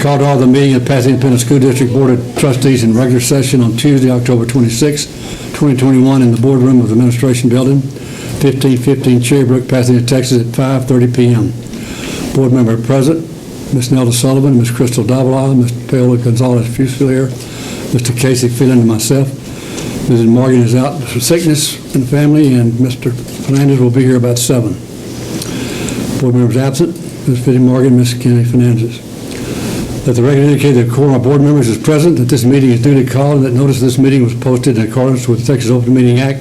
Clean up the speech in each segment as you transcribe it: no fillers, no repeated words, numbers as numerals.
Call to order the meeting of Pasadena Independent School District Board of Trustees in regular session on Tuesday, October 26, 2021 in the boardroom of the Administration Building, 1515 Cherrybrook, Pasadena, Texas at 5:30 p.m. Board member present, Ms. Nelda Sullivan, Ms. Crystal Davila, Mr. Paola Gonzalez Fusilier, Mr. Casey Phelan, and myself. Mrs. Morgan is out for sickness in the family, and Mr. Fernandez will be here about 7. Board members absent, Ms. Fitty Morgan, Ms. Kenny Fernandez. That the record indicate that a quorum of board members is present, that this meeting is duly called, and that notice of this meeting was posted in accordance with the Texas Open Meeting Act,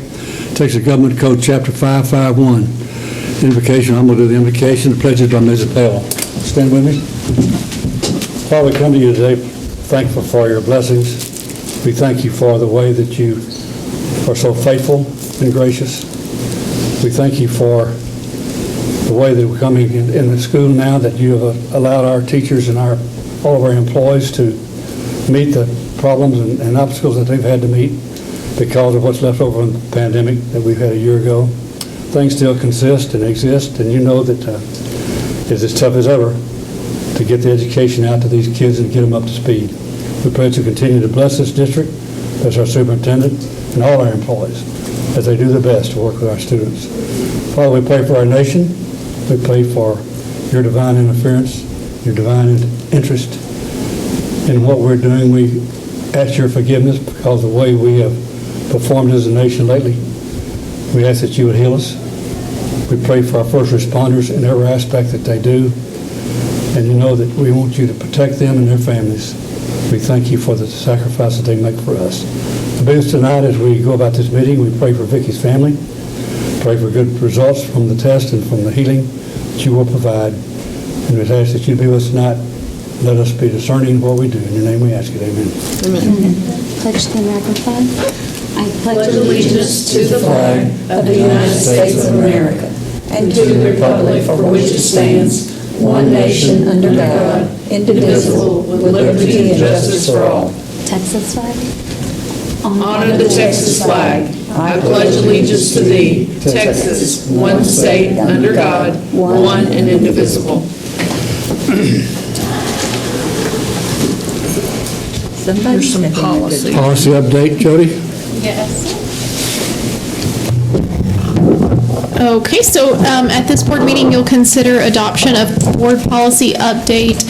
Texas Government Code, Chapter 551. Invocation, I'm going to do the invocation. The pledge is by Mrs. Paola. Stand with me. Father, we come to you today thankful for your blessings. We thank you for the way that you are so faithful and gracious. We thank you for the way that we're coming in the school now, that you have allowed our teachers and all of our employees to meet the problems and obstacles that they've had to meet because of what's left over in the pandemic that we've had a year ago. Things still consist and exist, and you know that it's as tough as ever to get the education out to these kids and get them up to speed. We pray to continue to bless this district, bless our superintendent, and all our employees as they do their best to work with our students. Father, we pray for our nation. We pray for your divine interference, your divine interest in what we're doing. We ask your forgiveness because of the way we have performed as a nation lately. We ask that you would heal us. We pray for our first responders in every aspect that they do. And you know that we want you to protect them and their families. We thank you for the sacrifice that they make for us. The biggest tonight, as we go about this meeting, we pray for Vicky's family. Pray for good results from the test and from the healing that you will provide. And we ask that you be with us tonight. Let us be discerning in what we do. In your name we ask it. Amen. Amen. Pledge to the American flag. I pledge allegiance to the flag of the United States of America and to the republic for which it stands, one nation under God, indivisible, with liberty and justice for all. Texas flag. Honor the Texas flag. I pledge allegiance to thee, Texas, one state under God, one and indivisible. There's some policy. Policy update, Jody? Yes. Okay, so at this board meeting, you'll consider adoption of board policy update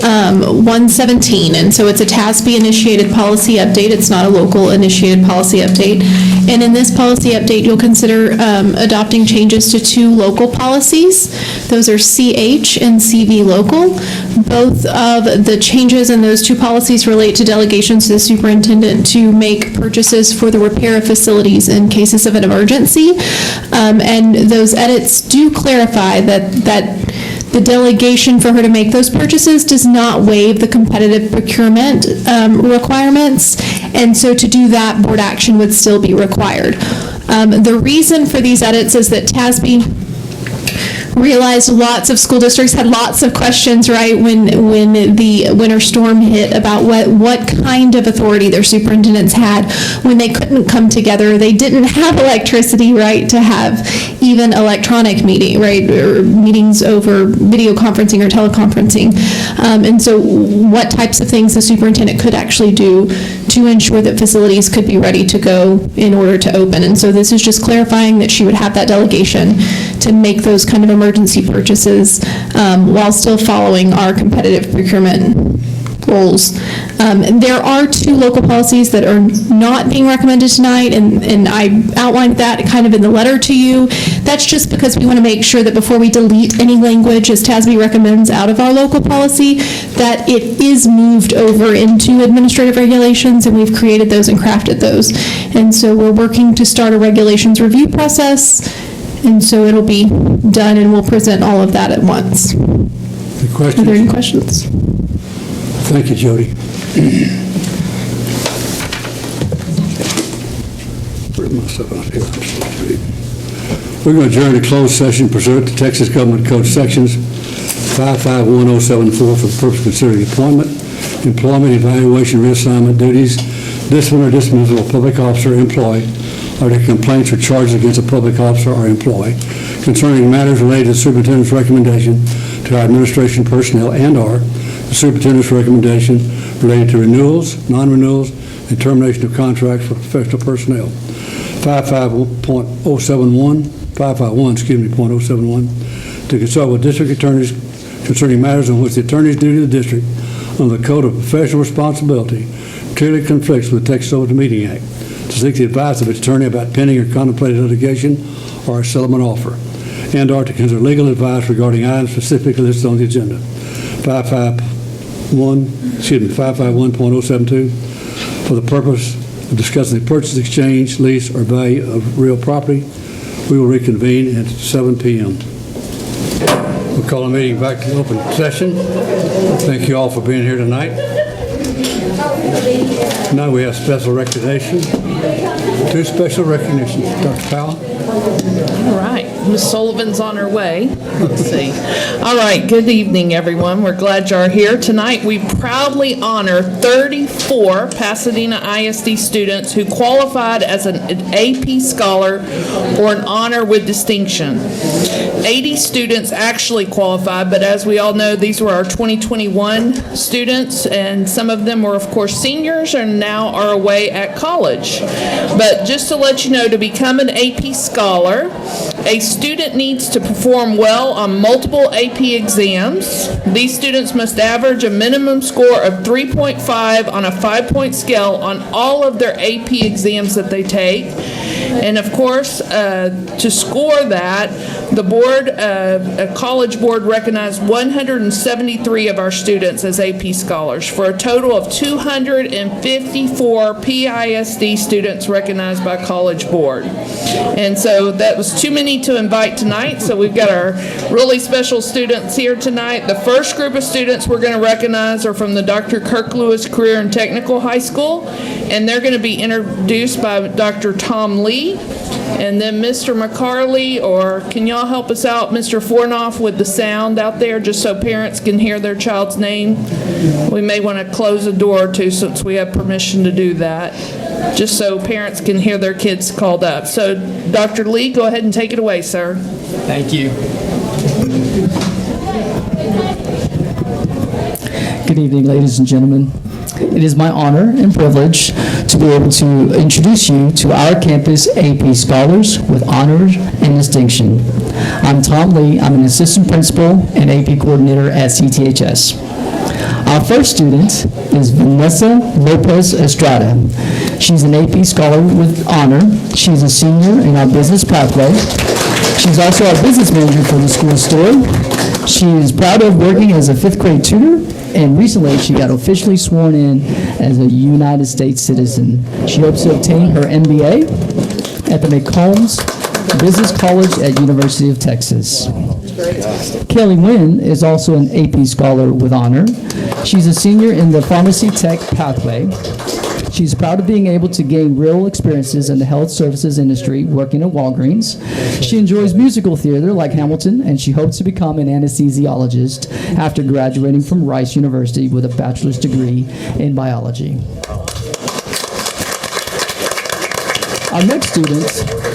117. And so it's a TASB-initiated policy update. It's not a local-initiated policy update. And in this policy update, you'll consider adopting changes to 2 local policies. Those are CH and CV local. Both of the changes in those 2 policies relate to delegations to the superintendent to make purchases for the repair of facilities in cases of an emergency. And those edits do clarify that the delegation for her to make those purchases does not waive the competitive procurement requirements, and so to do that, board action would still be required. The reason for these edits is that TASB realized lots of school districts had lots of questions, right, when the winter storm hit about what kind of authority their superintendents had when they couldn't come together. They didn't have electricity, right, to have even electronic meeting, right, or meetings over video conferencing or teleconferencing. And so what types of things the superintendent could actually do to ensure that facilities could be ready to go in order to open. And so this is just clarifying that she would have that delegation to make those kind of emergency purchases while still following our competitive procurement goals. There are 2 local policies that are not being recommended tonight, and I outlined that kind of in the letter to you. That's just because we want to make sure that before we delete any language, as TASB recommends, out of our local policy, that it is moved over into administrative regulations, and we've created those and crafted those. And so we're working to start a regulations review process, and so it'll be done, and we'll present all of that at once. Any questions? Are there any questions? Thank you, Jody. Put myself out here. We're going to adjourn to closed session pursuant to Texas Government Code Sections 551074 for the purpose of considering appointment, employment, evaluation, reassignment, duties, discipline or dismissal of a public officer or employee, or the complaints or charges against a public officer or employee concerning matters related to the superintendent's recommendation to our administration personnel and/or the superintendent's recommendation related to renewals, non-renewals, and termination of contracts for professional personnel. 551.071, to consult with district attorneys concerning matters on which the attorney's duty to the district under the Code of Professional Responsibility clearly conflicts with the Texas Open Meeting Act, to seek the advice of its attorney about pending or contemplated litigation or a settlement offer, and/or to consider legal advice regarding items specifically listed on the agenda. 551.072, for the purpose of discussing the purchase, exchange, lease, or value of real property. We will reconvene at 7 p.m. We'll call the meeting back to open session. Thank you all for being here tonight. Now we have special recognition. 2 special recognitions. Dr. Powell. All right, Ms. Sullivan's on her way. Let's see. All right, good evening, everyone. We're glad you're here. Tonight, we proudly honor 34 Pasadena ISD students who qualified as an AP Scholar or an honor with distinction. 80 students actually qualified, but as we all know, these were our 2021 students, and some of them were, of course, seniors and now are away at college. But just to let you know, to become an AP Scholar, a student needs to perform well on multiple AP exams. These students must average a minimum score of 3.5 on a 5-point scale on all of their AP exams that they take. And of course, to score that, the board, a college board recognized 173 of our students as AP Scholars for a total of 254 PISD students recognized by College Board. And so that was too many to invite tonight, so we've got our really special students here tonight. The first group of students we're going to recognize are from the Dr. Kirk Lewis Career and Technical High School, and they're going to be introduced by Dr. Tom Lee. And then Mr. McCarley, or can y'all help us out, Mr. Fornoff, with the sound out there, just so parents can hear their child's name? We may want to close a door or two since we have permission to do that, just so parents can hear their kids called up. So, Dr. Lee, go ahead and take it away, sir. Thank you. Good evening, ladies and gentlemen. It is my honor and privilege to be able to introduce you to our campus AP Scholars with honors and distinction. I'm Tom Lee. I'm an assistant principal and AP coordinator at CTHS. Our first student is Vanessa Lopez Estrada. She's an AP Scholar with honor. She's a senior in our business pathway. She's also our business manager for the school store. She is proud of working as a 5th grade tutor, and recently she got officially sworn in as a United States citizen. She hopes to obtain her MBA at the McCombs Business College at University of Texas. Kelly Nguyen is also an AP Scholar with honor. She's a senior in the Pharmacy Tech pathway. She's proud of being able to gain real experiences in the health services industry working at Walgreens. She enjoys musical theater like Hamilton, and she hopes to become an anesthesiologist after graduating from Rice University with a bachelor's degree in biology. Our next student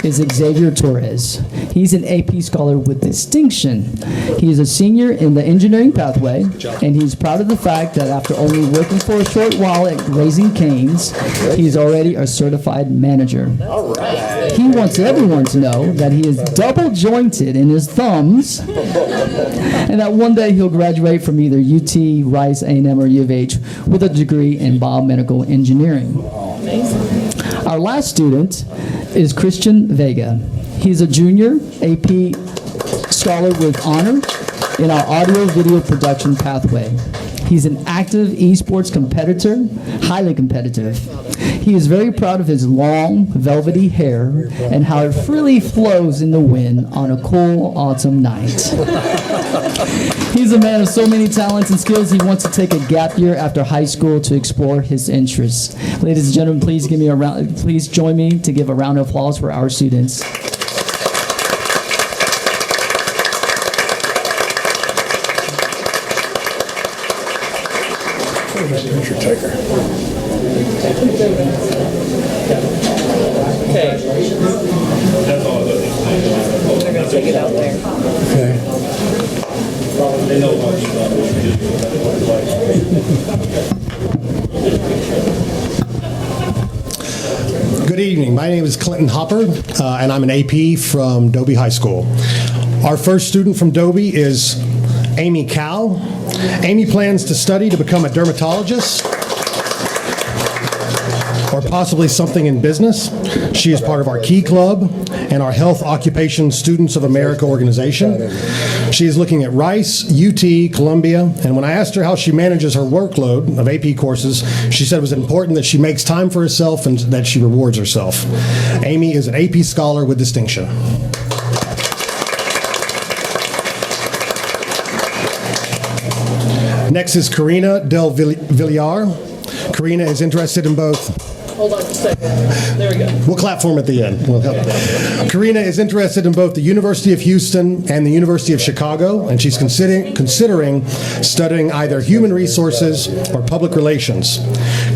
is Xavier Torres. He's an AP Scholar with distinction. He is a senior in the engineering pathway, and he's proud of the fact that after only working for a short while at Raising Cane's, he's already a certified manager. He wants everyone to know that he is double jointed in his thumbs, and that one day he'll graduate from either UT, Rice, A&M, or U of H with a degree in biomedical engineering. Our last student is Christian Vega. He's a junior AP Scholar with honor in our audio-video production pathway. He's an active esports competitor, highly competitive. He is very proud of his long, velvety hair and how it freely flows in the wind on a cool autumn night. He's a man of so many talents and skills. He wants to take a gap year after high school to explore his interests. Ladies and gentlemen, please join me to give a round of applause for our students. Picture taker. Okay. I'm going to take it out there. Okay. Good evening. My name is Clinton Hopper, and I'm an AP from Dobie High School. Our first student from Dobie is Amy Cow. Amy plans to study to become a dermatologist or possibly something in business. She is part of our Key Club and our Health Occupation Students of America organization. She is looking at Rice, UT, Columbia, and when I asked her how she manages her workload of AP courses, she said it was important that she makes time for herself and that she rewards herself. Amy is an AP scholar with distinction. Next is Karina Del Villar. Karina is interested in both. Hold on a second. There we go. We'll clap for him at the end. We'll help. Karina is interested in both the University of Houston and the University of Chicago, and she's considering studying either human resources or public relations.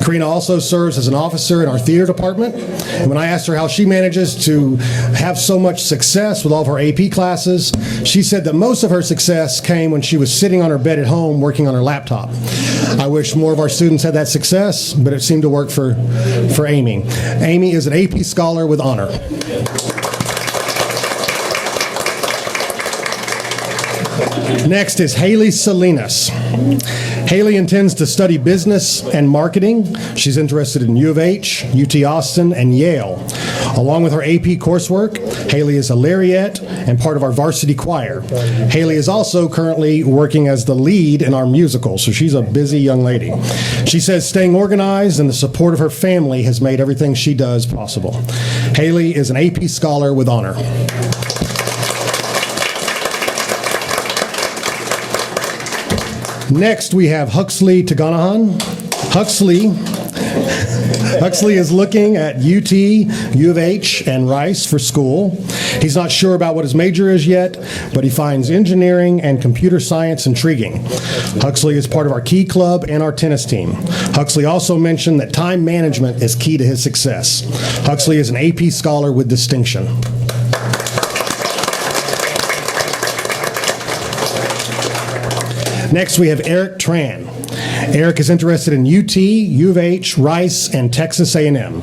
Karina also serves as an officer in our theater department, and when I asked her how she manages to have so much success with all of her AP classes, she said that most of her success came when she was sitting on her bed at home working on her laptop. I wish more of our students had that success, but it seemed to work for Amy. Amy is an AP scholar with honor. Next is Haley Salinas. Haley intends to study business and marketing. She's interested in U of H, UT Austin, and Yale. Along with her AP coursework, Haley is a laureate and part of our varsity choir. Haley is also currently working as the lead in our musical, so she's a busy young lady. She says staying organized and the support of her family has made everything she does possible. Haley is an AP scholar with honor. Next, we have Huxley Taganahan. Huxley is looking at UT, U of H, and Rice for school. He's not sure about what his major is yet, but he finds engineering and computer science intriguing. Huxley is part of our Key Club and our tennis team. Huxley also mentioned that time management is key to his success. Huxley is an AP scholar with distinction. Next, we have Eric Tran. Eric is interested in UT, U of H, Rice, and Texas A&M.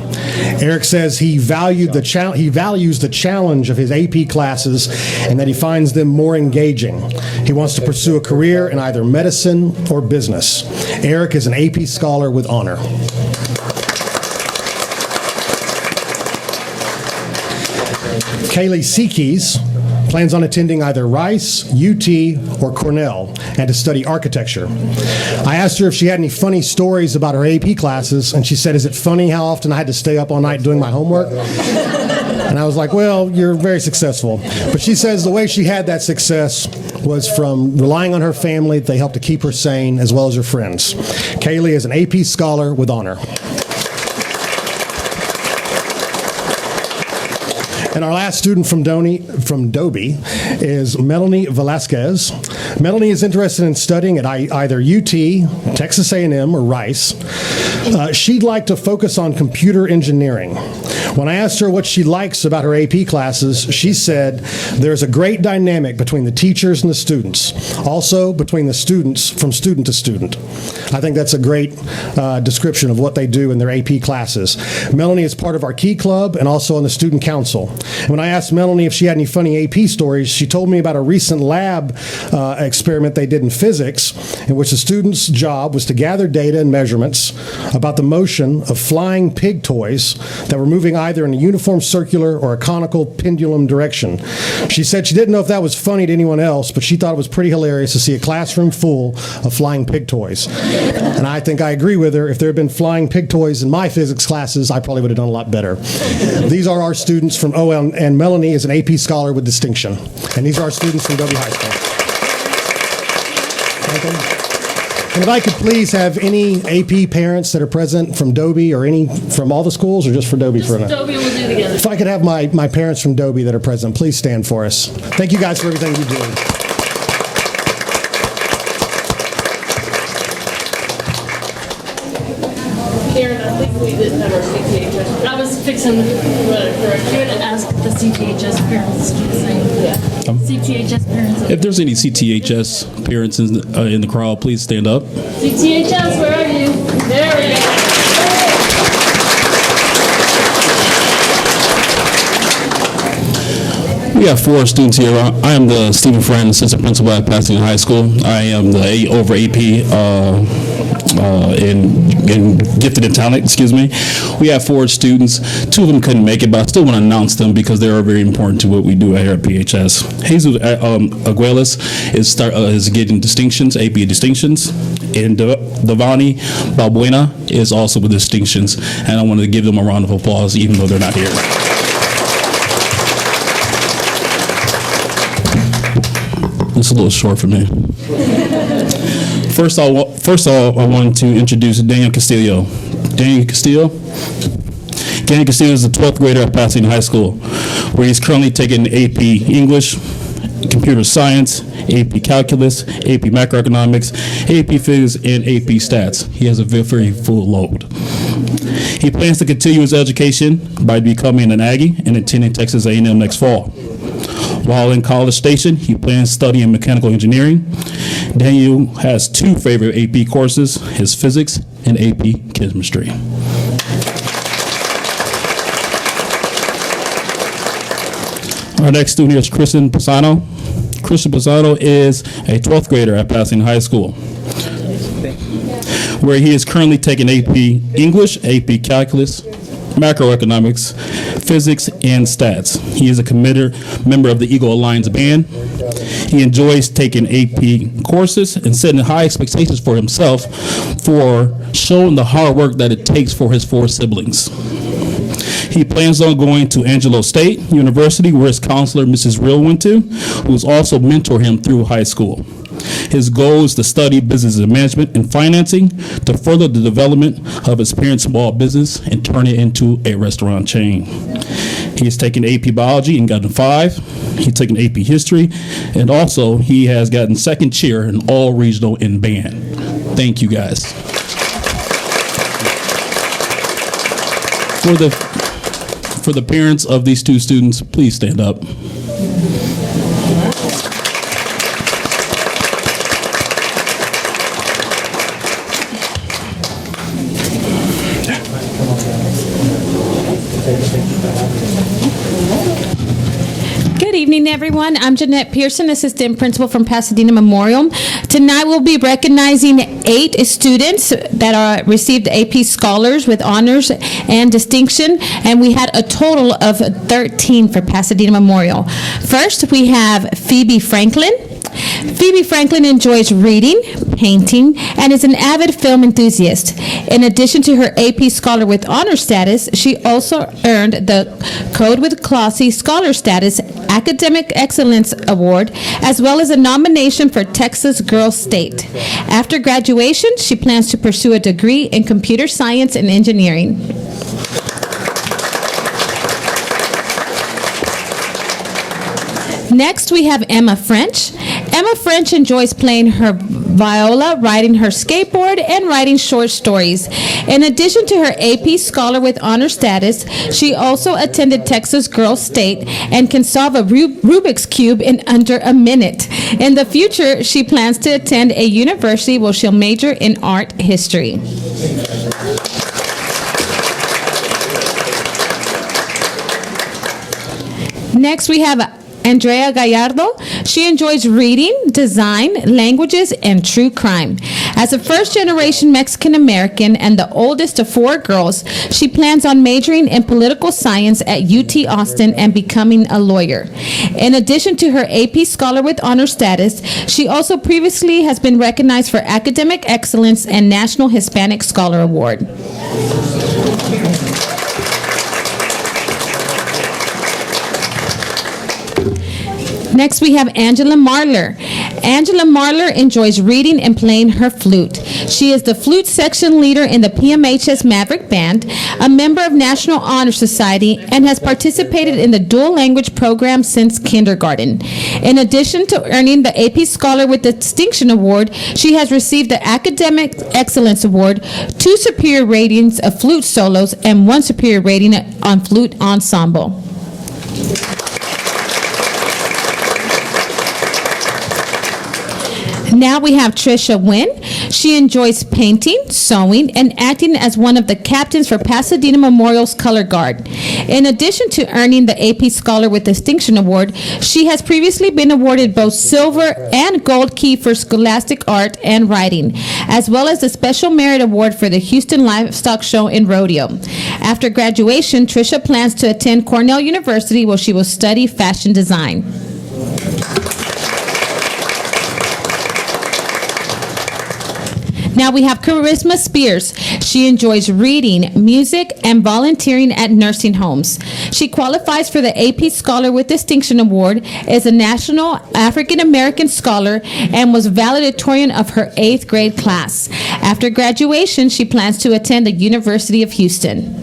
Eric says he values the challenge of his AP classes and that he finds them more engaging. He wants to pursue a career in either medicine or business. Eric is an AP scholar with honor. Kaylee Seekes plans on attending either Rice, UT, or Cornell, and to study architecture. I asked her if she had any funny stories about her AP classes, and she said, "Is it funny how often I had to stay up all night doing my homework?" And I was like, "Well, you're very successful." But she says the way she had that success was from relying on her family. They helped to keep her sane, as well as her friends. Kaylee is an AP scholar with honor. And our last student from Dobie is Melanie Velasquez. Melanie is interested in studying at either UT, Texas A&M, or Rice. She'd like to focus on computer engineering. When I asked her what she likes about her AP classes, she said there's a great dynamic between the teachers and the students, also between the students from student to student. I think that's a great description of what they do in their AP classes. Melanie is part of our Key Club and also on the student council. And when I asked Melanie if she had any funny AP stories, she told me about a recent lab experiment they did in physics, in which the students' job was to gather data and measurements about the motion of flying pig toys that were moving either in a uniform circular or a conical pendulum direction. She said she didn't know if that was funny to anyone else, but she thought it was pretty hilarious to see a classroom full of flying pig toys. And I think I agree with her. If there had been flying pig toys in my physics classes, I probably would have done a lot better. These are our students from OL, and Melanie is an AP scholar with distinction. And these are our students from Dobie High School. And if I could please have any AP parents that are present from Dobie or any from all the schools or just for Dobie for a minute? Dobie will do together. If I could have my parents from Dobie that are present, please stand for us. Thank you guys for everything you do. Karen, I think we didn't have our CPA question. I was fixing to correct you and ask the CTHS parents do the same. CTHS parents. If there's any CTHS parents in the crowd, please stand up. CTHS, where are you? There we go. We have 4 students here. I am the Stephen Friend, assistant principal at Pasadena High School. I am the over AP in gifted and talent, excuse me. We have 4 students. 2 of them couldn't make it, but I still want to announce them because they are very important to what we do here at PHS. Jesus Aguilas is getting distinctions, AP distinctions, and Devani Balbuena is also with distinctions, and I wanted to give them a round of applause even though they're not here. It's a little short for me. First of all, I wanted to introduce Daniel Castillo. Daniel Castillo is a 12th grader at Pasadena High School, where he's currently taking AP English, Computer Science, AP Calculus, AP Macroeconomics, AP Physics, and AP Stats. He has a very full load. He plans to continue his education by becoming an Aggie and attending Texas A&M next fall. While in College Station, he plans studying mechanical engineering. Daniel has 2 favorite AP courses, his physics and AP chemistry. Our next student here is Christian Pisano. Christian Pisano is a 12th grader at Pasadena High School, where he is currently taking AP English, AP Calculus, Macroeconomics, Physics, and Stats. He is a committed member of the Eagle Alliance Band. He enjoys taking AP courses and setting high expectations for himself for showing the hard work that it takes for his 4 siblings. He plans on going to Angelo State University, where his counselor, Mrs. Real, went to, who has also mentored him through high school. His goal is to study business management and financing to further the development of his parents' small business and turn it into a restaurant chain. He has taken AP Biology and gotten 5. He's taken AP History, and also he has gotten 2nd chair in all regional in band. Thank you, guys. For the parents of these 2 students, please stand up. Good evening, everyone. I'm Jeanette Pearson, Assistant Principal from Pasadena Memorial. Tonight we'll be recognizing 8 students that received AP Scholars with honors and distinction, and we had a total of 13 for Pasadena Memorial. First, we have Phoebe Franklin. Phoebe Franklin enjoys reading, painting, and is an avid film enthusiast. In addition to her AP Scholar with Honor status, she also earned the Code with Classie Scholar Status Academic Excellence Award, as well as a nomination for Texas Girl State. After graduation, she plans to pursue a degree in computer science and engineering. Next, we have Emma French. Emma French enjoys playing her viola, riding her skateboard, and writing short stories. In addition to her AP Scholar with Honor status, she also attended Texas Girl State and can solve a Rubik's Cube in under a minute. In the future, she plans to attend a university where she'll major in art history. Next, we have Andrea Gallardo. She enjoys reading, design, languages, and true crime. As a first-generation Mexican-American and the oldest of 4 girls, she plans on majoring in political science at UT Austin and becoming a lawyer. In addition to her AP Scholar with Honor status, she also previously has been recognized for academic excellence and National Hispanic Scholar Award. Next, we have Angela Marler. Angela Marler enjoys reading and playing her flute. She is the flute section leader in the PMHS Maverick Band, a member of National Honor Society, and has participated in the dual language program since kindergarten. In addition to earning the AP Scholar with Distinction Award, she has received the Academic Excellence Award, 2 superior ratings of flute solos, and 1 superior rating on flute ensemble. Now we have Trisha Wynn. She enjoys painting, sewing, and acting as one of the captains for Pasadena Memorial's Color Guard. In addition to earning the AP Scholar with Distinction Award, she has previously been awarded both Silver and Gold Key for Scholastic Art and Writing, as well as the Special Merit Award for the Houston Livestock Show and Rodeo. After graduation, Trisha plans to attend Cornell University, where she will study fashion design. Now we have Charisma Spears. She enjoys reading, music, and volunteering at nursing homes. She qualifies for the AP Scholar with Distinction Award, is a National African American Scholar, and was valedictorian of her 8th grade class. After graduation, she plans to attend the University of Houston.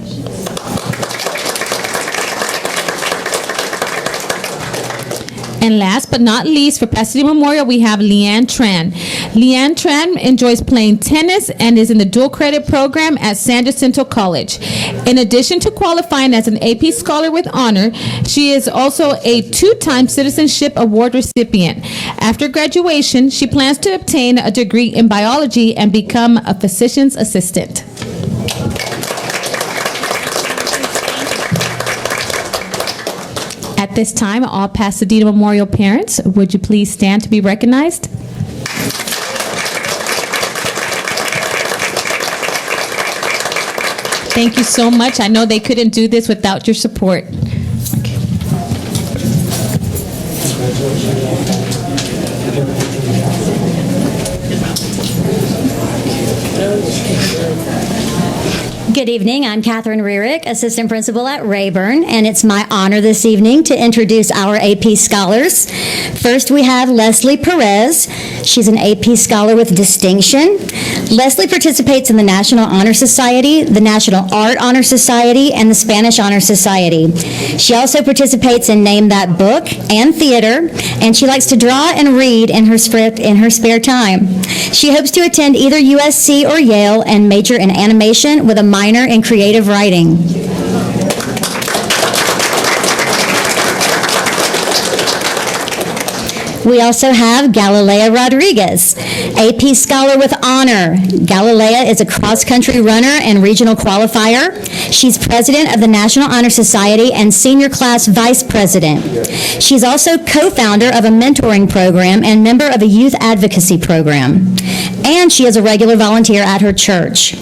And last but not least, for Pasadena Memorial, we have Leanne Tran. Leanne Tran enjoys playing tennis and is in the dual credit program at San Jacinto College. In addition to qualifying as an AP Scholar with Honor, she is also a 2-time Citizenship Award recipient. After graduation, she plans to obtain a degree in biology and become a physician's assistant. At this time, all Pasadena Memorial parents, would you please stand to be recognized? Thank you so much. I know they couldn't do this without your support. Good evening. I'm Catherine Rearick, Assistant Principal at Rayburn, and it's my honor this evening to introduce our AP Scholars. First, we have Leslie Perez. She's an AP Scholar with Distinction. Leslie participates in the National Honor Society, the National Art Honor Society, and the Spanish Honor Society. She also participates in Name That Book and theater, and she likes to draw and read in her spare time. She hopes to attend either USC or Yale and major in animation with a minor in creative writing. We also have Galilea Rodriguez, AP Scholar with Honor. Galilea is a cross-country runner and regional qualifier. She's president of the National Honor Society and senior class vice president. She's also co-founder of a mentoring program and member of a youth advocacy program. And she is a regular volunteer at her church.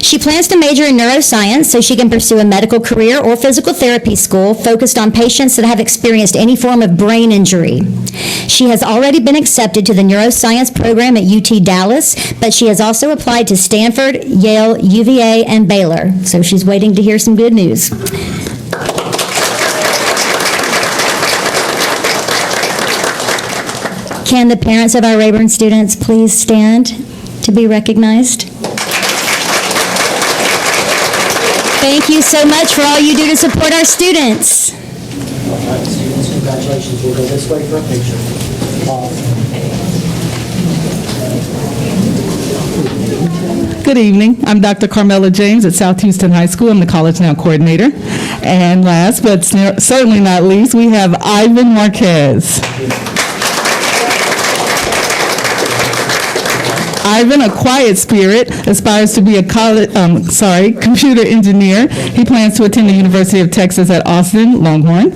She plans to major in neuroscience so she can pursue a medical career or physical therapy school focused on patients that have experienced any form of brain injury. She has already been accepted to the neuroscience program at UT Dallas, but she has also applied to Stanford, Yale, UVA, and Baylor. So she's waiting to hear some good news. Can the parents of our Rayburn students please stand to be recognized? Thank you so much for all you do to support our students. All right, students, congratulations. We'll go this way for a picture. Good evening. I'm Dr. Carmela James at South Houston High School. I'm the College Now coordinator. And last but certainly not least, we have Ivan Marquez. Ivan, a quiet spirit, aspires to be a computer engineer. He plans to attend the University of Texas at Austin, Longhorn.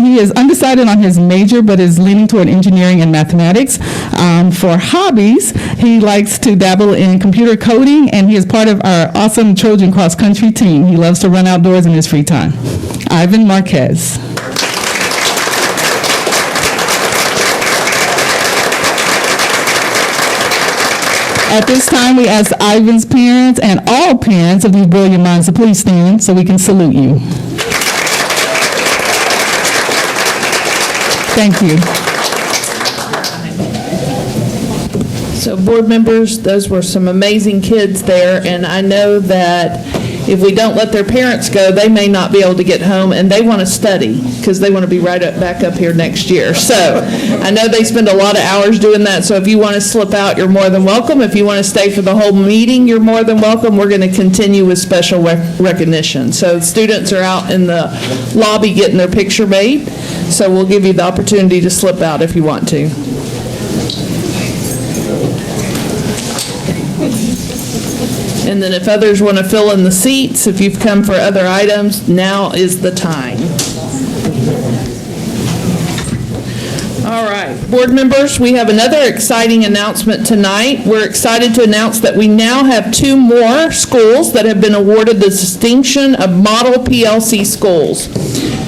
He is undecided on his major, but is leaning toward engineering and mathematics. For hobbies, he likes to dabble in computer coding, and he is part of our awesome Trojan cross-country team. He loves to run outdoors in his free time. Ivan Marquez. At this time, we ask Ivan's parents and all parents of these brilliant minds to please stand so we can salute you. Thank you. So board members, those were some amazing kids there, and I know that if we don't let their parents go, they may not be able to get home, and they want to study because they want to be back up here next year. So I know they spend a lot of hours doing that, so if you want to slip out, you're more than welcome. If you want to stay for the whole meeting, you're more than welcome. We're going to continue with special recognition. So students are out in the lobby getting their picture made, so we'll give you the opportunity to slip out if you want to. And then if others want to fill in the seats, if you've come for other items, now is the time. All right, board members, we have another exciting announcement tonight. We're excited to announce that we now have 2 more schools that have been awarded the distinction of Model PLC schools.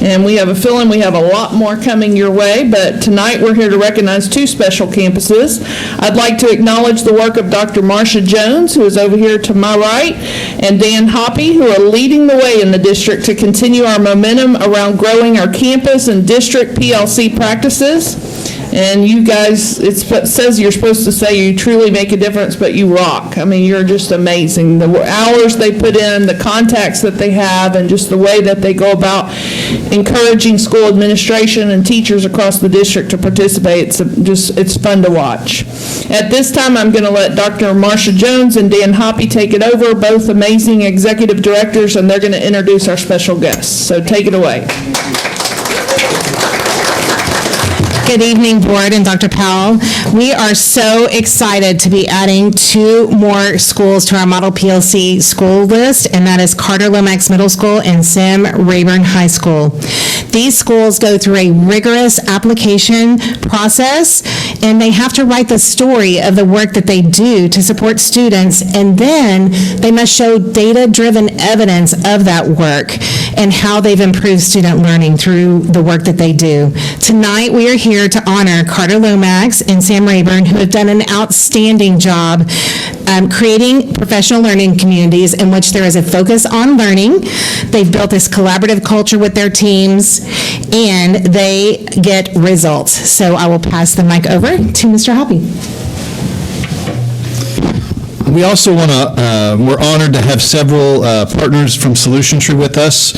And we have a feeling we have a lot more coming your way, but tonight we're here to recognize 2 special campuses. I'd like to acknowledge the work of Dr. Marsha Jones, who is over here to my right, and Dan Hoppy, who are leading the way in the district to continue our momentum around growing our campus and district PLC practices. And you guys, it says you're supposed to say you truly make a difference, but you rock. I mean, you're just amazing. The hours they put in, the contacts that they have, and just the way that they go about encouraging school administration and teachers across the district to participate, it's fun to watch. At this time, I'm going to let Dr. Marsha Jones and Dan Hoppy take it over, both amazing executive directors, and they're going to introduce our special guests. So take it away. Good evening, Board and Dr. Powell. We are so excited to be adding 2 more schools to our Model PLC school list, and that is Carter Lomax Middle School and Sam Rayburn High School. These schools go through a rigorous application process, and they have to write the story of the work that they do to support students, and then they must show data-driven evidence of that work and how they've improved student learning through the work that they do. Tonight, we are here to honor Carter Lomax and Sam Rayburn, who have done an outstanding job creating professional learning communities in which there is a focus on learning. They've built this collaborative culture with their teams, and they get results. So I will pass the mic over to Mr. Hoppy. We also want to, we're honored to have several partners from Solution Tree with us,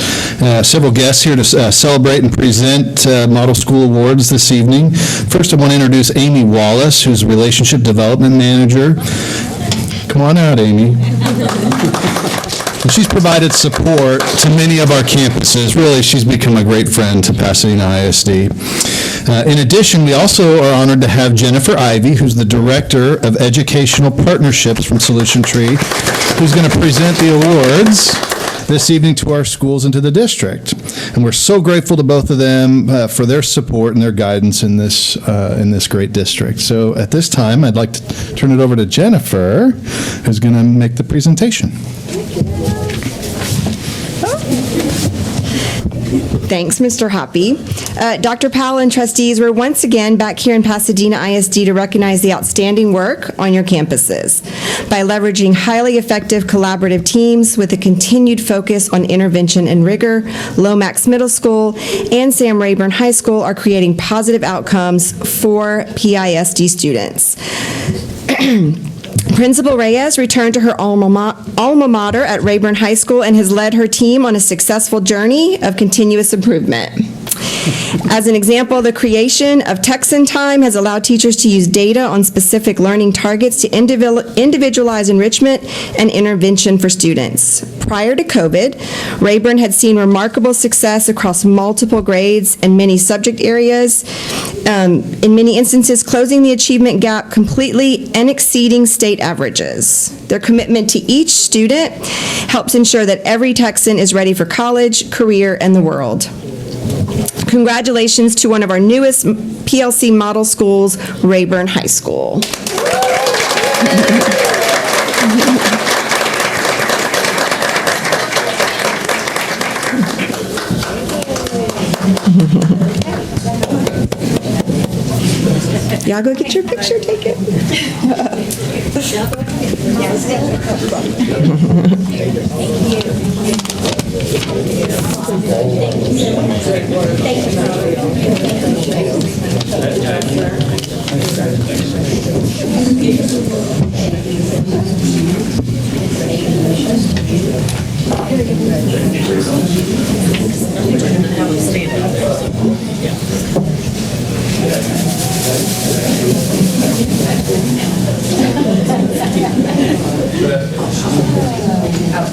several guests here to celebrate and present Model School Awards this evening. First, I want to introduce Amy Wallace, who's Relationship Development Manager. Come on out, Amy. And she's provided support to many of our campuses. Really, she's become a great friend to Pasadena ISD. In addition, we also are honored to have Jennifer Ivey, who's the Director of Educational Partnerships from Solution Tree, who's going to present the awards this evening to our schools and to the district. And we're so grateful to both of them for their support and their guidance in this great district. So at this time, I'd like to turn it over to Jennifer, who's going to make the presentation. Thanks, Mr. Hoppy. Dr. Powell and trustees, we're once again back here in Pasadena ISD to recognize the outstanding work on your campuses. By leveraging highly effective collaborative teams with a continued focus on intervention and rigor, Lomax Middle School and Sam Rayburn High School are creating positive outcomes for PISD students. Principal Reyes returned to her alma mater at Rayburn High School and has led her team on a successful journey of continuous improvement. As an example, the creation of Texan Time has allowed teachers to use data on specific learning targets to individualize enrichment and intervention for students. Prior to COVID, Rayburn had seen remarkable success across multiple grades and many subject areas, in many instances closing the achievement gap completely and exceeding state averages. Their commitment to each student helps ensure that every Texan is ready for college, career, and the world. Congratulations to one of our newest PLC model schools, Rayburn High School. Y'all go get your picture taken.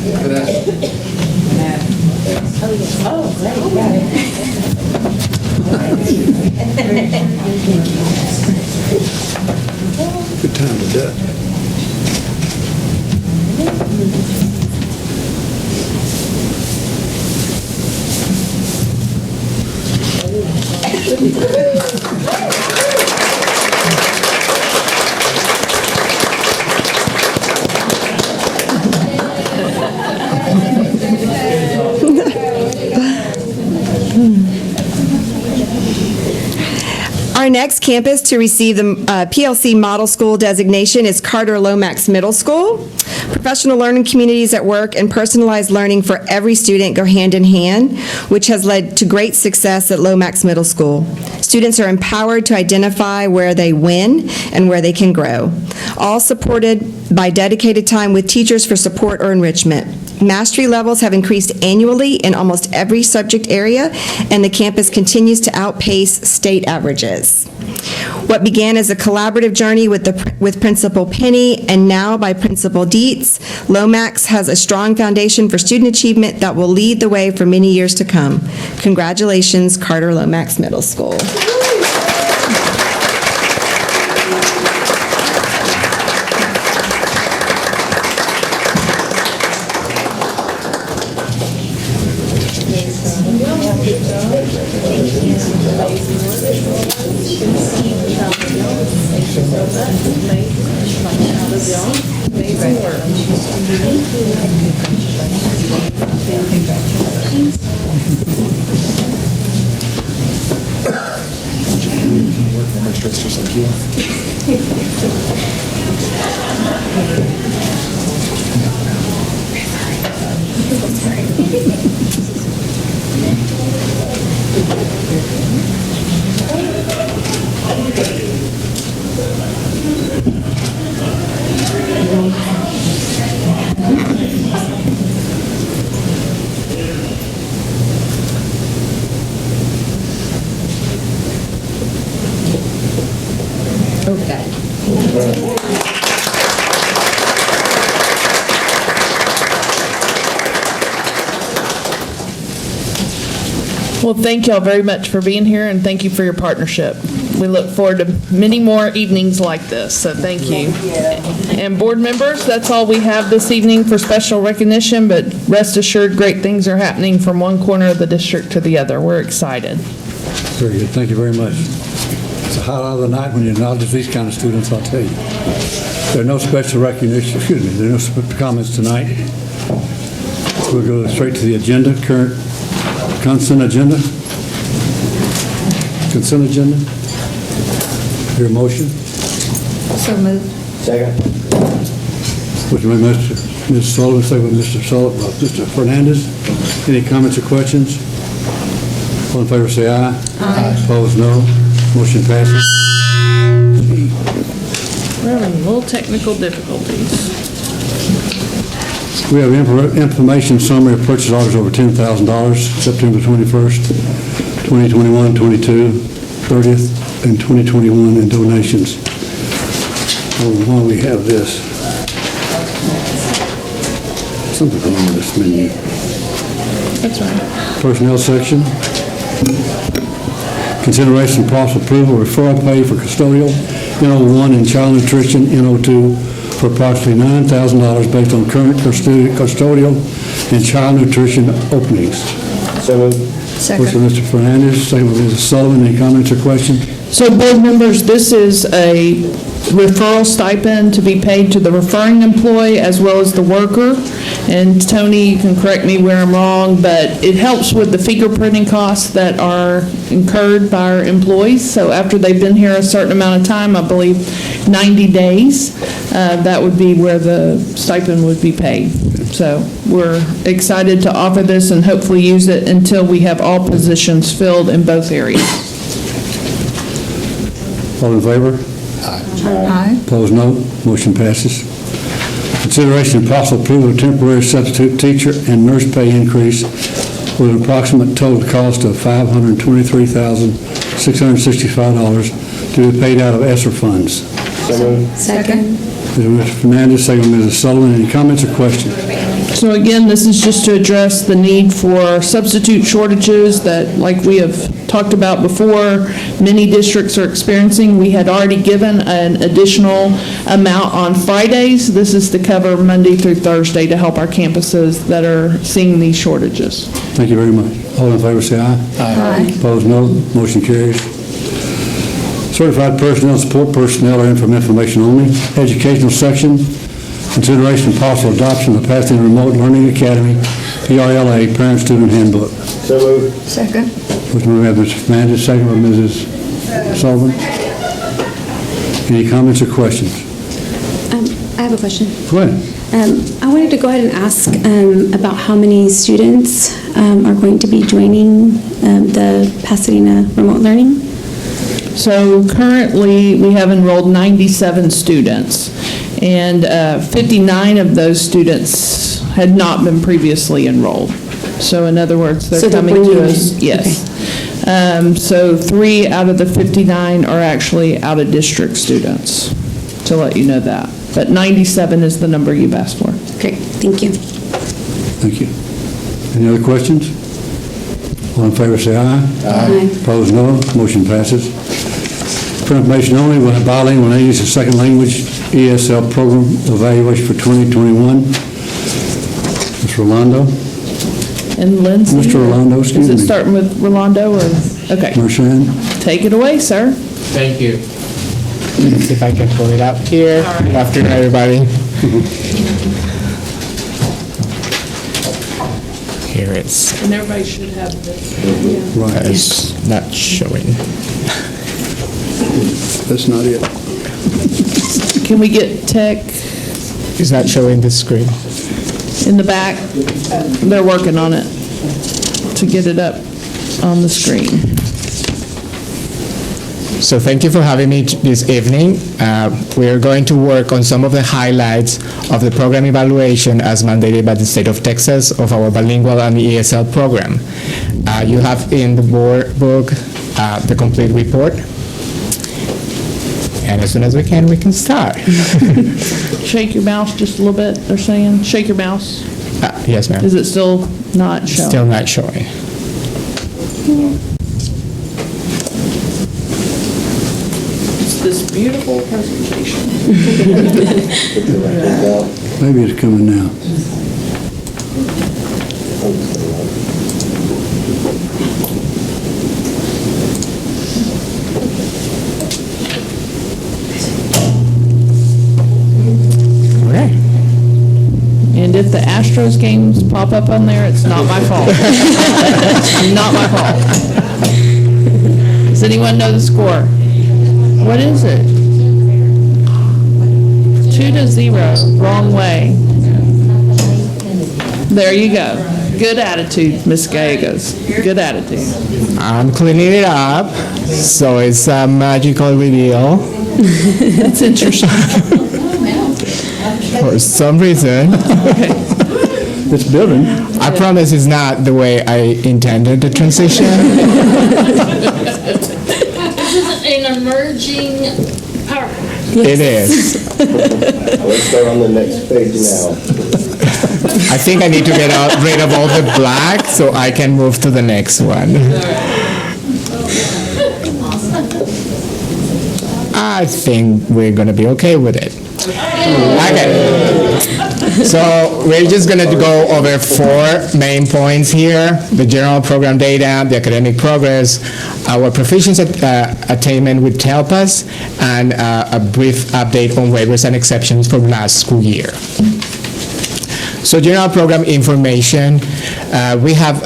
Good time to do it. Our next campus to receive the PLC Model School designation is Carter Lomax Middle School. Professional learning communities at work and personalized learning for every student go hand in hand, which has led to great success at Lomax Middle School. Students are empowered to identify where they win and where they can grow, all supported by dedicated time with teachers for support or enrichment. Mastery levels have increased annually in almost every subject area, and the campus continues to outpace state averages. What began as a collaborative journey with Principal Penny and now by Principal Dietz, Lomax has a strong foundation for student achievement that will lead the way for many years to come. Congratulations, Carter Lomax Middle School. Well, thank y'all very much for being here, and thank you for your partnership. We look forward to many more evenings like this, so thank you. And board members, that's all we have this evening for special recognition, but rest assured, great things are happening from one corner of the district to the other. We're excited. Very good, thank you very much. It's a highlight of the night when you acknowledge these kind of students, I'll tell you. There are no special recognition, there are no comments tonight. We'll go straight to the agenda, current consent agenda. Consent agenda. Your motion? So moved. Second. Motion by Ms. Sullivan, second by Mr. Fernandez. Any comments or questions? All in favor say aye. Aye. Opposed, no. Motion passes. We're having a little technical difficulties. We have information summary of purchase orders over $10,000, September 21st, 2021, 22, 30th, and 2021, and donations. While we have this, something wrong with this menu. That's right. Personnel section. Consideration and possible approval of referral pay for custodial, NO1, and child nutrition, NO2, for approximately $9,000 based on current custodial and child nutrition openings. So moved. Second. Motion by Mr. Fernandez, second by Mrs. Sullivan. Any comments or questions? So board members, this is a referral stipend to be paid to the referring employee as well as the worker. And Tony, you can correct me where I'm wrong, but it helps with the fingerprinting costs that are incurred by our employees. So after they've been here a certain amount of time, I believe 90 days, that would be where the stipend would be paid. So we're excited to offer this and hopefully use it until we have all positions filled in both areas. All in favor? Aye. Opposed, no. Motion passes. Consideration and possible approval of temporary substitute teacher and nurse pay increase with an approximate total cost of $523,665 to be paid out of ESSER funds. Second. Mr. Fernandez, second by Mrs. Sullivan. Any comments or questions? So again, this is just to address the need for substitute shortages that, like we have talked about before, many districts are experiencing. We had already given an additional amount on Fridays. This is to cover Monday through Thursday to help our campuses that are seeing these shortages. Thank you very much. All in favor, say aye. Aye. Opposed, no. Motion carries. Certified personnel, support personnel are in from information only. Educational section, consideration and possible adoption of the Pasadena Remote Learning Academy, PRLA, Parent-Student Handbook. So moved. Second. Motion we have Mrs. Fernandez, second by Mrs. Sullivan. Any comments or questions? I have a question. Go ahead. I wanted to go ahead and ask about how many students are going to be joining the Pasadena Remote Learning. So currently, we have enrolled 97 students, and 59 of those students had not been previously enrolled. So in other words, they're coming to us. Yes. So 3 out of the 59 are actually out-of-district students, to let you know that. But 97 is the number you've asked for. Great, thank you. Thank you. Any other questions? All in favor, say aye. Aye. Opposed, no. Motion passes. For information only, we'll have bilingual English as a second language ESL program evaluation for 2021. Mr. Rolando? And Lindsay? Mr. Rolando, excuse me. Is it starting with Rolando or, okay. Mershon? Take it away, sir. Thank you. Let's see if I can pull it up here. Good afternoon, everybody. Here it's. And everybody should have this. Right. It's not showing. That's not it. Can we get tech It's not showing the screen. in the back? They're working on it to get it up on the screen. So thank you for having me this evening. We are going to work on some of the highlights of the program evaluation as mandated by the state of Texas of our bilingual and ESL program. You have in the board book the complete report. And as soon as we can start. Shake your mouse just a little bit, they're saying. Shake your mouse. Yes, ma'am. Is it still not showing? Still not showing. It's this beautiful presentation. Maybe it's coming now. Okay. And if the Astros games pop up on there, it's not my fault. Not my fault. Does anyone know the score? What is it? 2-0, wrong way. There you go. Good attitude, Miss Gallegos. Good attitude. I'm cleaning it up, so it's a magical reveal. That's interesting. For some reason. It's building. I promise it's not the way I intended the transition. This is an emerging power. It is. Let's start on the next page now. I think I need to get rid of all the black so I can move to the next one. I think we're going to be okay with it. Okay. So we're just going to go over 4 main points here: the general program data, the academic progress, our proficiency attainment with TELPAS, and a brief update on waivers and exceptions from last school year. So general program information, we have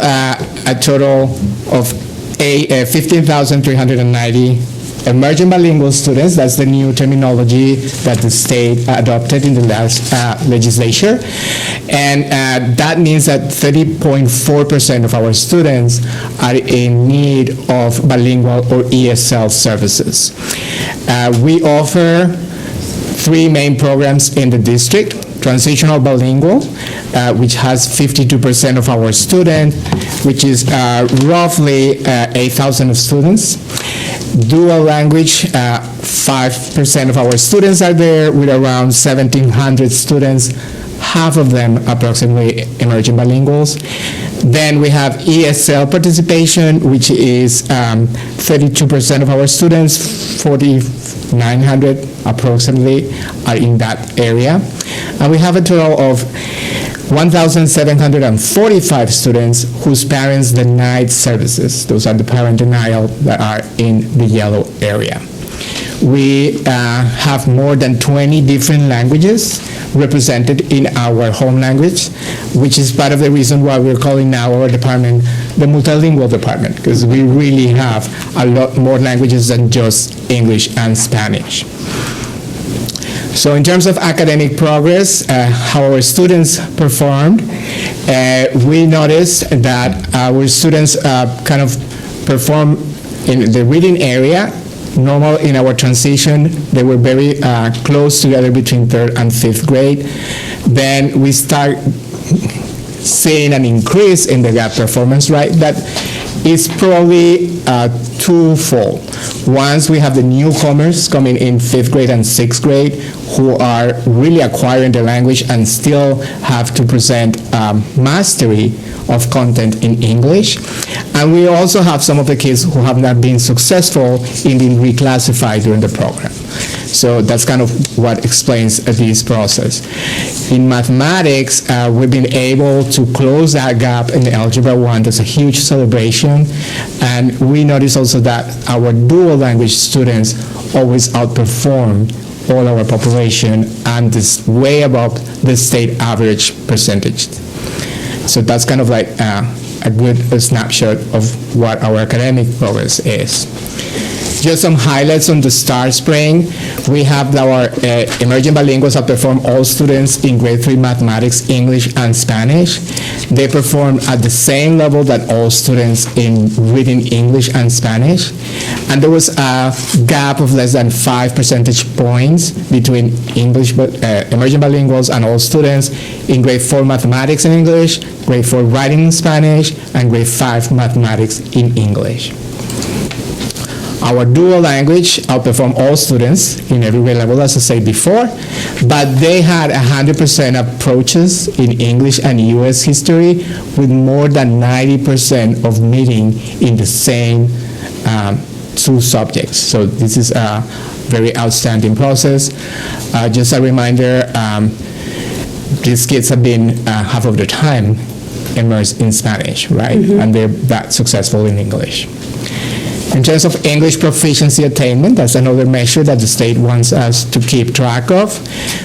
a total of 15,390 emerging bilingual students. That's the new terminology that the state adopted in the last legislature. And that means that 30.4% of our students are in need of bilingual or ESL services. We offer 3 main programs in the district: transitional bilingual, which has 52% of our students, which is roughly 8,000 of students. Dual language, 5% of our students are there, with around 1,700 students. half of them approximately emerging bilinguals. Then we have ESL participation, which is 32% of our students, 4,900 approximately are in that area. And we have a total of 1,745 students whose parents denied services. Those are the parent denial that are in the yellow area. We have more than 20 different languages represented in our home language, which is part of the reason why we're calling now our department the multilingual department, because we really have a lot more languages than just English and Spanish. So in terms of academic progress, how our students performed, we noticed that our students kind of perform in the reading area. Normal in our transition, they were very close together between 3rd and 5th grade. Then we start seeing an increase in the gap performance, right? That is probably twofold. Once we have the newcomers coming in 5th grade and 6th grade who are really acquiring the language and still have to present mastery of content in English. And we also have some of the kids who have not been successful in being reclassified during the program. So that's kind of what explains this process. In mathematics, we've been able to close that gap in Algebra 1. That's a huge celebration. And we notice also that our dual language students always outperform all our population and is way above the state average percentage. So that's kind of like a good snapshot of what our academic progress is. Just some highlights on the STAR Spring. We have our emerging bilinguals outperform all students in grade 3 mathematics, English, and Spanish. They perform at the same level that all students in reading English and Spanish. And there was a gap of less than 5 percentage points between emerging bilinguals and all students in grade 4 mathematics and English, grade 4 writing in Spanish, and grade 5 mathematics in English. Our dual language outperformed all students in every grade level, as I said before, but they had 100% approaches in English and U.S. history with more than 90% of meeting in the same two subjects. So this is a very outstanding process. Just a reminder, these kids have been half of the time immersed in Spanish, right? And they're that successful in English. In terms of English proficiency attainment, that's another measure that the state wants us to keep track of.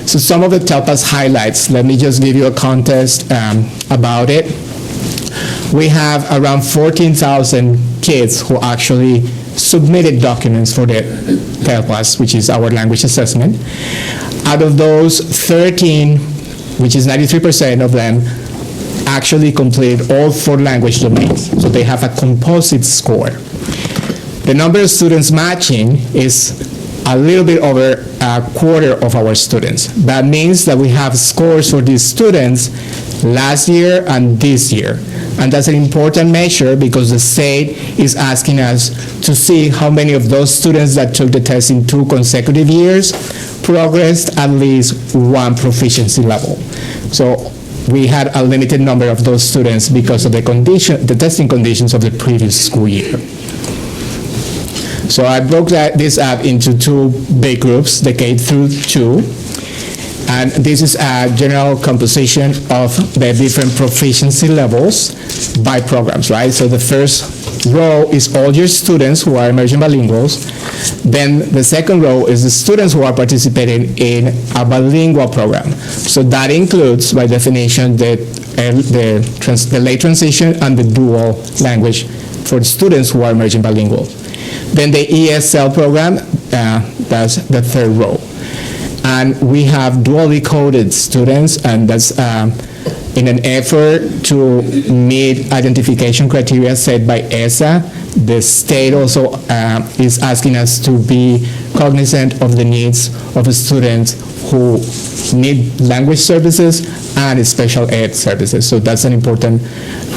So some of the TELPAS highlights, let me just give you a context about it. We have around 14,000 kids who actually submitted documents for the TELPAS, which is our language assessment. Out of those, 13, which is 93% of them, actually completed all 4 language domains. So they have a composite score. The number of students matching is a little bit over a quarter of our students. That means that we have scores for these students last year and this year. And that's an important measure because the state is asking us to see how many of those students that took the test in 2 consecutive years progressed at least 1 proficiency level. So we had a limited number of those students because of the testing conditions of the previous school year. So I broke this up into 2 big groups, the K through 2. And this is a general composition of the different proficiency levels by programs, right? So the first row is all your students who are emerging bilinguals. Then the second row is the students who are participating in a bilingual program. So that includes, by definition, the late transition and the dual language for the students who are emerging bilingual. Then the ESL program, that's the third row. And we have dually coded students, and that's in an effort to meet identification criteria set by ESA. The state also is asking us to be cognizant of the needs of students who need language services and special ed services. So that's an important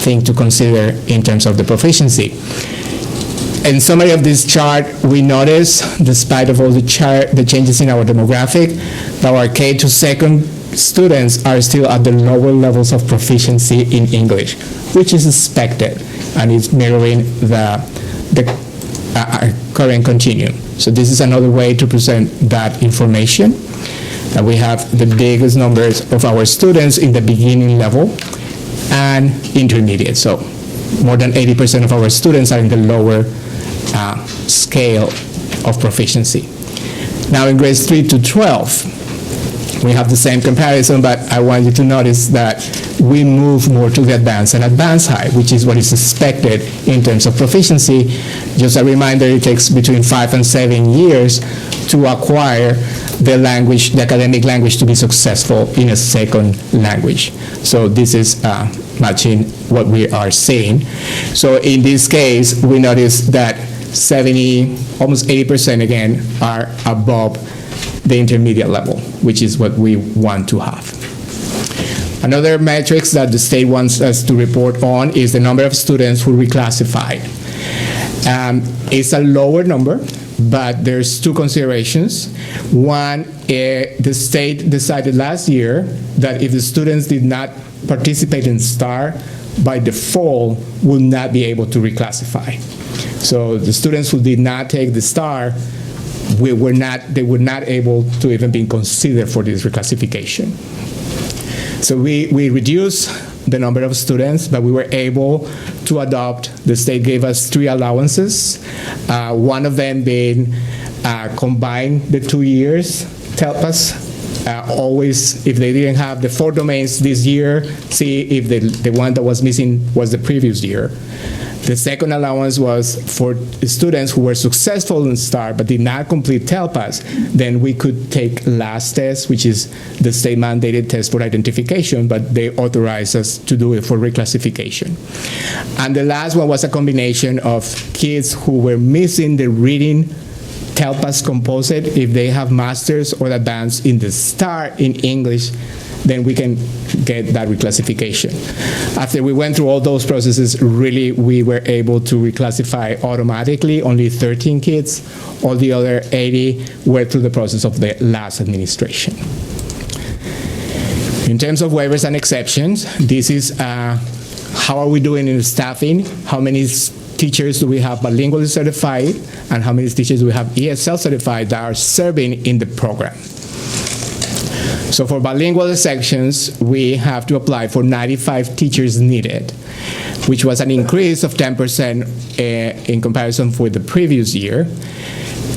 thing to consider in terms of the proficiency. In summary of this chart, we notice, despite of all the changes in our demographic, that our K to second students are still at the lower levels of proficiency in English, which is expected, and it's mirroring the current continuum. So this is another way to present that information. That we have the biggest numbers of our students in the beginning level and intermediate. So more than 80% of our students are in the lower scale of proficiency. Now in grades 3 to 12, we have the same comparison, but I want you to notice that we move more to the advanced and advanced high, which is what is expected in terms of proficiency. Just a reminder, it takes between 5 and 7 years to acquire the language, the academic language, to be successful in a second language. So this is matching what we are seeing. So in this case, we notice that 70, almost 80% again, are above the intermediate level, which is what we want to have. Another metrics that the state wants us to report on is the number of students who reclassified. It's a lower number, but there's two considerations. One, the state decided last year that if the students did not participate in STAR, by default will not be able to reclassify. So the students who did not take the STAR, they were not able to even be considered for this reclassification. So we reduced the number of students, but we were able to adopt, the state gave us 3 allowances, one of them being combine the 2 years, TELPAS, always, if they didn't have the 4 domains this year, see if the one that was missing was the previous year. The second allowance was for students who were successful in STAR but did not complete TELPAS, then we could take last test, which is the state mandated test for identification, but they authorized us to do it for reclassification. And the last one was a combination of kids who were missing the reading TELPAS composite. If they have masters or advanced in the STAR in English, then we can get that reclassification. After we went through all those processes, really we were able to reclassify automatically only 13 kids. All the other 80 went through the process of the last administration. In terms of waivers and exceptions, this is how are we doing in staffing, how many teachers do we have bilingually certified, and how many teachers do we have ESL certified that are serving in the program. So for bilingual sections, we have to apply for 95 teachers needed, which was an increase of 10% in comparison with the previous year.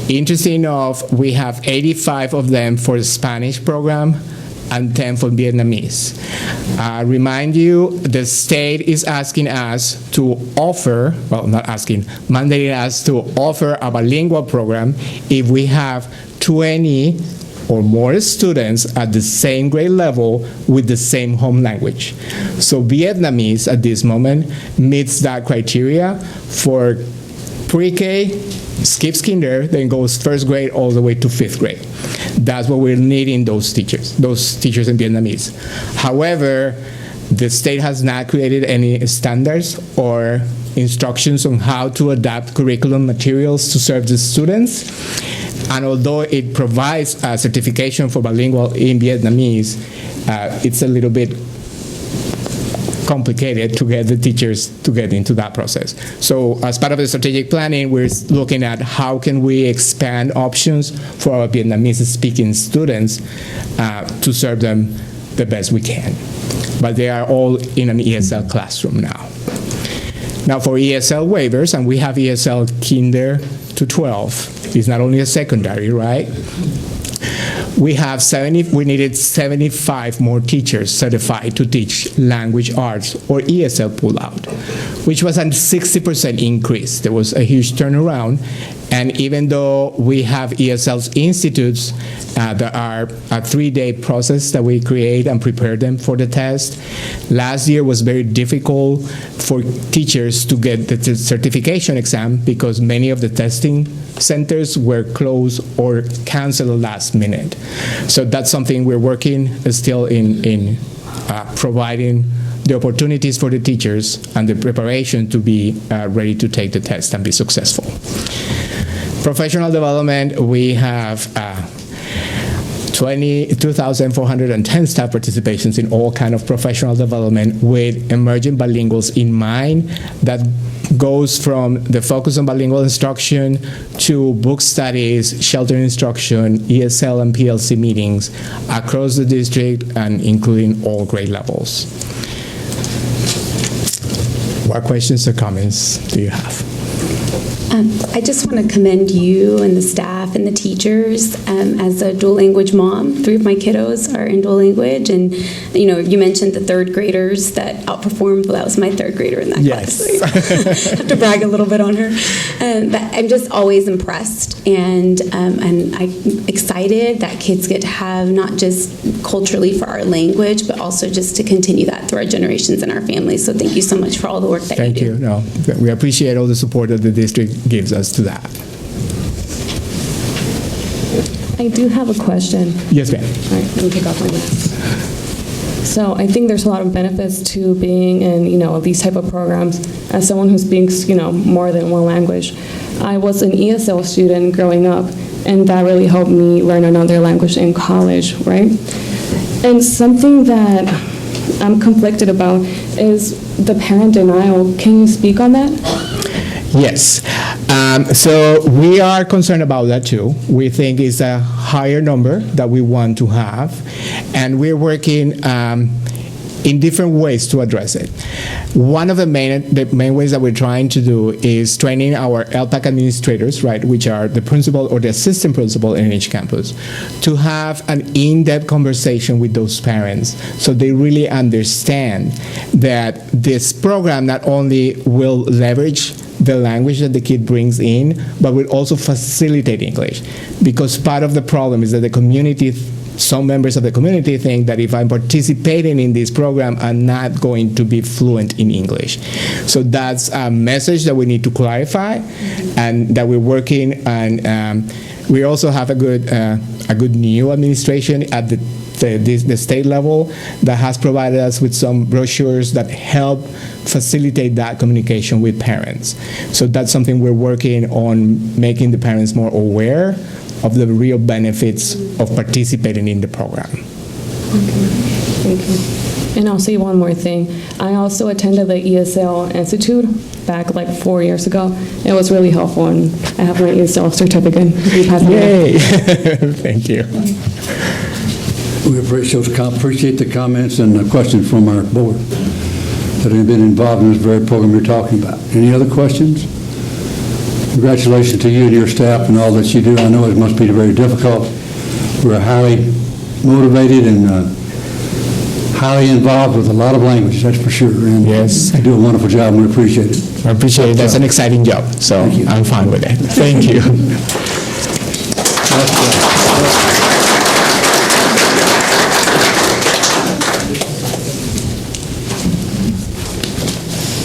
Interesting enough, we have 85 of them for the Spanish program and 10 for Vietnamese. Remind you, the state is asking us to offer, well, not asking, mandating us to offer a bilingual program if we have 20 or more students at the same grade level with the same home language. So Vietnamese at this moment meets that criteria for pre-K, skips kinder, then goes first grade all the way to 5th grade. That's what we're needing those teachers in Vietnamese. However, the state has not created any standards or instructions on how to adapt curriculum materials to serve the students. And although it provides a certification for bilingual in Vietnamese, it's a little bit complicated to get the teachers to get into that process. So as part of the strategic planning, we're looking at how can we expand options for our Vietnamese-speaking students to serve them the best we can. But they are all in an ESL classroom now. Now for ESL waivers, and we have ESL kinder to 12. It's not only a secondary, right? We needed 75 more teachers certified to teach language arts or ESL pull-out, which was a 60% increase. There was a huge turnaround. And even though we have ESL institutes that are a 3-day process that we create and prepare them for the test, last year was very difficult for teachers to get the certification exam because many of the testing centers were closed or canceled last minute. So that's something we're working still in providing the opportunities for the teachers and the preparation to be ready to take the test and be successful. Professional development, we have 2,410 staff participations in all kind of professional development with emerging bilinguals in mind. That goes from the focus on bilingual instruction to book studies, shelter instruction, ESL and PLC meetings across the district and including all grade levels. What questions or comments do you have? I just want to commend you and the staff and the teachers. As a dual language mom, 3 of my kiddos are in dual language, and you mentioned the third graders that outperformed. Well, that was my third grader in that class. So I have to brag a little bit on her. But I'm just always impressed, and I'm excited that kids get to have not just culturally for our language, but also just to continue that through our generations and our families. So thank you so much for all the work that Thank you do. you. No, we appreciate all the support that the district gives us to that. I do have a question. Yes, ma'am. All right, let me take off my mask. So I think there's a lot of benefits to being in, these type of programs. As someone who speaks, more than one language, I was an ESL student growing up, and that really helped me learn another language in college, right? And something that I'm conflicted about is the parent denial. Can you speak on that? Yes. So we are concerned about that too. We think it's a higher number that we want to have, and we're working in different ways to address it. One of the main ways that we're trying to do is training our LPAC administrators, right, which are the principal or the assistant principal in each campus, to have an in-depth conversation with those parents so they really understand that this program not only will leverage the language that the kid brings in, but will also facilitate English. Because part of the problem is that the community, some members of the community think that if I'm participating in this program, I'm not going to be fluent in English. So that's a message that we need to clarify, and that we're working on. We also have a good new administration at the state level that has provided us with some brochures that help facilitate that communication with parents. So that's something we're working on, making the parents more aware of the real benefits of participating in the program. Thank you. And I'll say one more thing. I also attended the ESL Institute back like 4 years ago. It was really helpful, and I have my ESL certificate. Yay! Thank you. We appreciate the comments and the questions from our board that have been involved in this very program you're talking about. Any other questions? Congratulations to you and your staff and all that you do. I know it must be very difficult. We're highly motivated and highly involved with a lot of languages, that's for sure. And yes, you do a wonderful job, and we appreciate it. I appreciate it. That's an exciting job, so I'm fine with it. Thank you.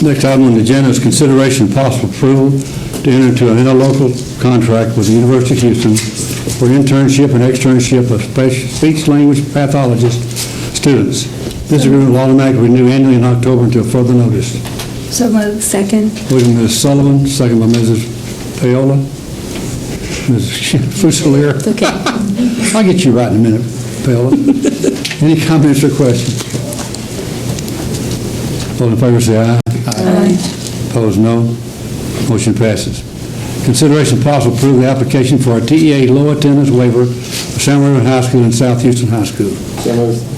Next item on the agenda is consideration and possible approval to enter into an interlocal contract with the University of Houston for internship and externship of speech-language pathologist students. This agreement will automatically renew annually in October until further notice. So moved. Second. Moved by Ms. Sullivan, second by Mrs. Paola. Ms. Fusilier. It's okay. I'll get you right in a minute, Paola. Any comments or questions? All in favor say aye. Aye. Opposed, no. Motion passes. Consideration of possible approve the application for a TEA low attendance waiver for San Raymond High School and South Houston High School.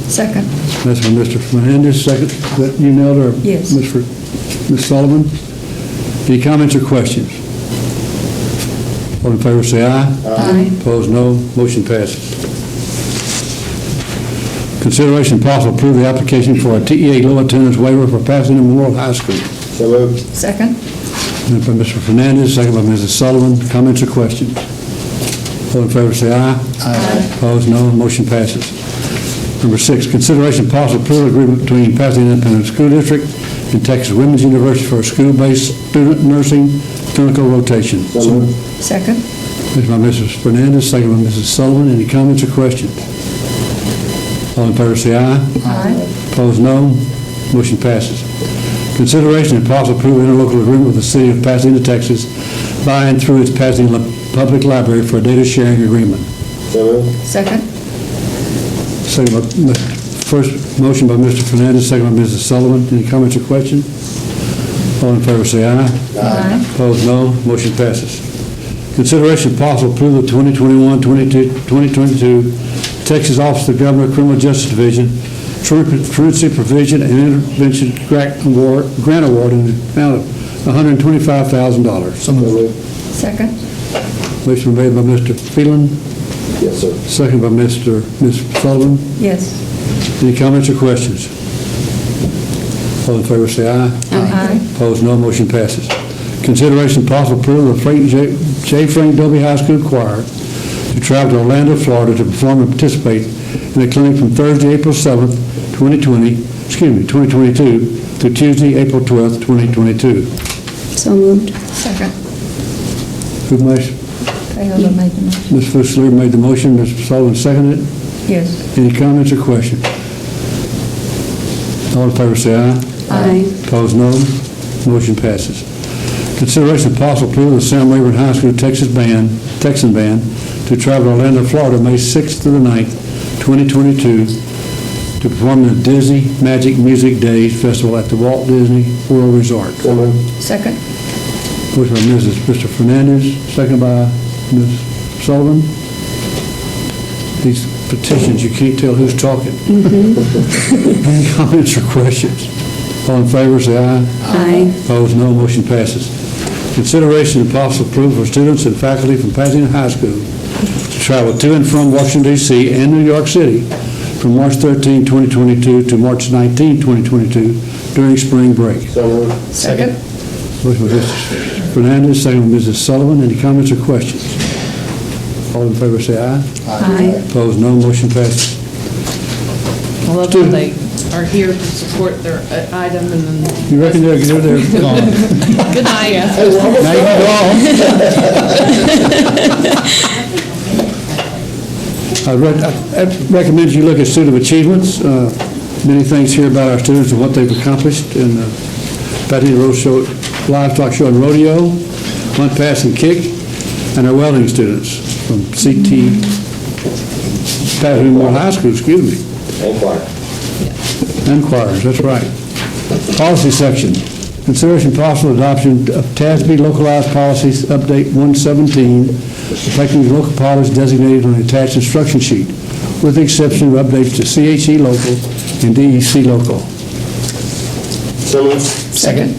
Second. That's from Mr. Fernandez, second. That you nailed, or Yes. Ms. Sullivan? Any comments or questions? All in favor say aye. Aye. Opposed, no. Motion passes. Consideration of possible approve the application for a TEA low attendance waiver for Pasadena Memorial High School. So moved. Second. Moved by Mr. Fernandez, second by Mrs. Sullivan. Comments or questions? All in favor say aye. Aye. Opposed, no. Motion passes. Number 6, consideration of possible approval agreement between Pasadena Independent School District and Texas Women's University for a school-based student nursing clinical rotation. So moved. Second. Moved by Mrs. Fernandez, second by Mrs. Sullivan. Any comments or questions? All in favor say aye. Aye. Opposed, no. Motion passes. Consideration and possible approval interlocal agreement with the City of Pasadena, Texas, by and through its Pasadena Public Library for a data sharing agreement. So moved. Second. Second by, first motion by Mr. Fernandez, second by Mrs. Sullivan. Any comments or questions? All in favor say aye. Aye. Opposed, no. Motion passes. Consideration of possible approval of 2021-2022 Texas Office of the Governor Criminal Justice Division Truancy Provision and Intervention Grant Award in the amount of $125,000. So moved. Second. Motion made by Mr. Phelan. Yes, sir. Second by Ms. Sullivan. Yes. Any comments or questions? All in favor say aye. Aye. Opposed, no. Motion passes. Consideration of possible approval of J. Frank Dobie High School Choir to travel to Orlando, Florida to perform and participate in the clinic from Thursday, April 7th, 2022 through Tuesday, April 12th, 2022. So moved. Second. Who made? Payola made the motion. Ms. Fusiliar made the motion, Mr. Sullivan seconded it. Yes. Any comments or questions? All in favor say aye. Aye. Opposed, no. Motion passes. Consideration of possible approval of Sam Rayburn High School Texan Band to travel to Orlando, Florida, May 6th to the 9th, 2022, to perform the Disney Magic Music Days Festival at the Walt Disney World Resort. Second. Motion by Mr. Fernandez, second by Ms. Sullivan. These petitions, you can't tell who's talking. Any comments or questions? All in favor, say aye. Aye. Opposed, no. Motion passes. Consideration and possible approval for students and faculty from Pasadena High School to travel to and from Washington, D.C. and New York City from March 13, 2022 to March 19, 2022 during spring break. So moved. Second. Motion by Mr. Fernandez, second by Mrs. Sullivan. Any comments or questions? All in favor say aye. Aye. Opposed, no. Motion passes. I love that they are here to support their item and then. You reckon they're there? Good night. Now you can go on. I recommend you look at student achievements. Many things here about our students and what they've accomplished in the Pasadena Livestock Show and Rodeo, Hunt, Pass, and Kick, and our welding students from CT Pasadena Memorial High School, excuse me. And choir. And choirs, that's right. Policy section. Consideration possible adoption of TASB localized policies update 117, reflecting the local policies designated on the attached instruction sheet, with the exception of updates to CHE local and DEC local. So moved. Second.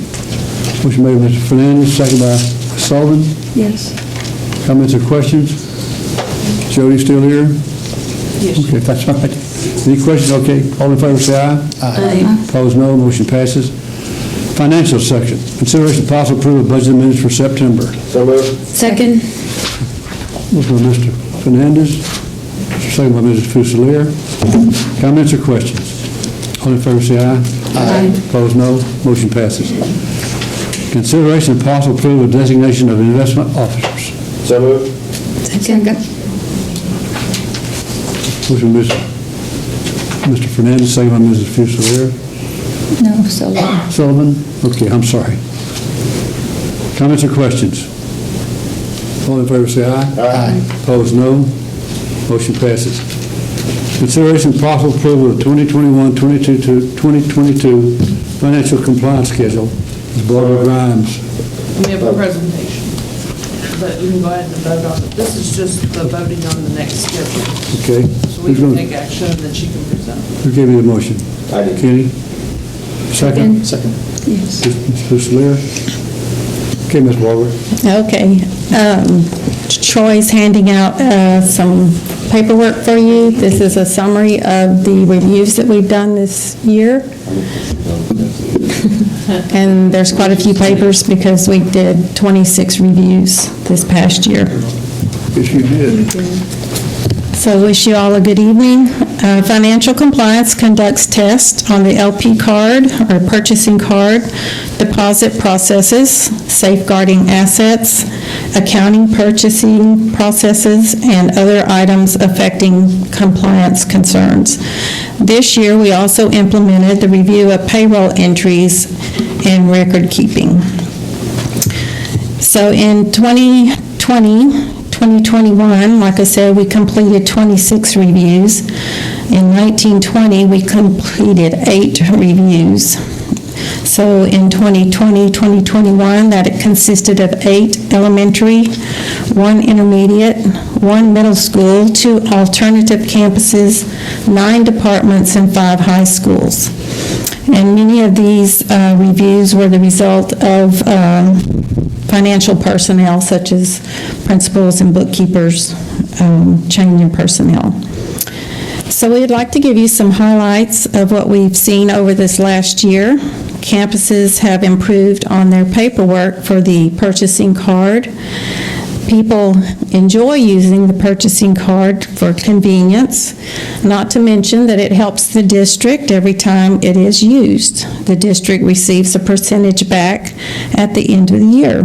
Motion made by Mr. Fernandez, second by Sullivan. Yes. Comments or questions? Jody still here? Yes. Okay, that's all right. Any questions? Okay. All in favor say aye. Aye. Opposed, no. Motion passes. Financial section. Consideration of possible approval of budget minutes for September. So moved. Second. Motion by Mr. Fernandez, second by Mrs. Fusiliar. Comments or questions? All in favor say aye. Aye. Opposed, no. Motion passes. Consideration of possible approval of designation of investment officers. So moved. Second. Motion by Mr. Fernandez, second by Mrs. Fusiliar. No, so Sullivan? Okay, I'm sorry. Comments or questions? All in favor say aye. Aye. Opposed, no. Motion passes. Consideration of possible approval of 2021-2022 financial compliance schedule. Ms. Barbara Grimes. We have a presentation, but we can go ahead and vote on it. This is just the voting on the next schedule. Okay. So we can take action and then she can present. Who gave you the motion? I did. Kenny? Second? Second. Yes. Ms. Fusiliar? Okay, Ms. Barbara. Okay. Troy's handing out some paperwork for you. This is a summary of the reviews that we've done this year. And there's quite a few papers because we did 26 reviews this past year. Yes, you did. So wish you all a good evening. Financial compliance conducts tests on the LP card or purchasing card, deposit processes, safeguarding assets, accounting purchasing processes, and other items affecting compliance concerns. This year, we also implemented the review of payroll entries and record keeping. So in 2021, like I said, we completed 26 reviews. In 1920, we completed 8 reviews. So in 2020, 2021, that it consisted of 8 elementary, 1 intermediate, 1 middle school, 2 alternative campuses, 9 departments, and 5 high schools. And many of these reviews were the result of financial personnel, such as principals and bookkeepers, change in personnel. So we'd like to give you some highlights of what we've seen over this last year. Campuses have improved on their paperwork for the purchasing card. People enjoy using the purchasing card for convenience, not to mention that it helps the district every time it is used. The district receives a percentage back at the end of the year.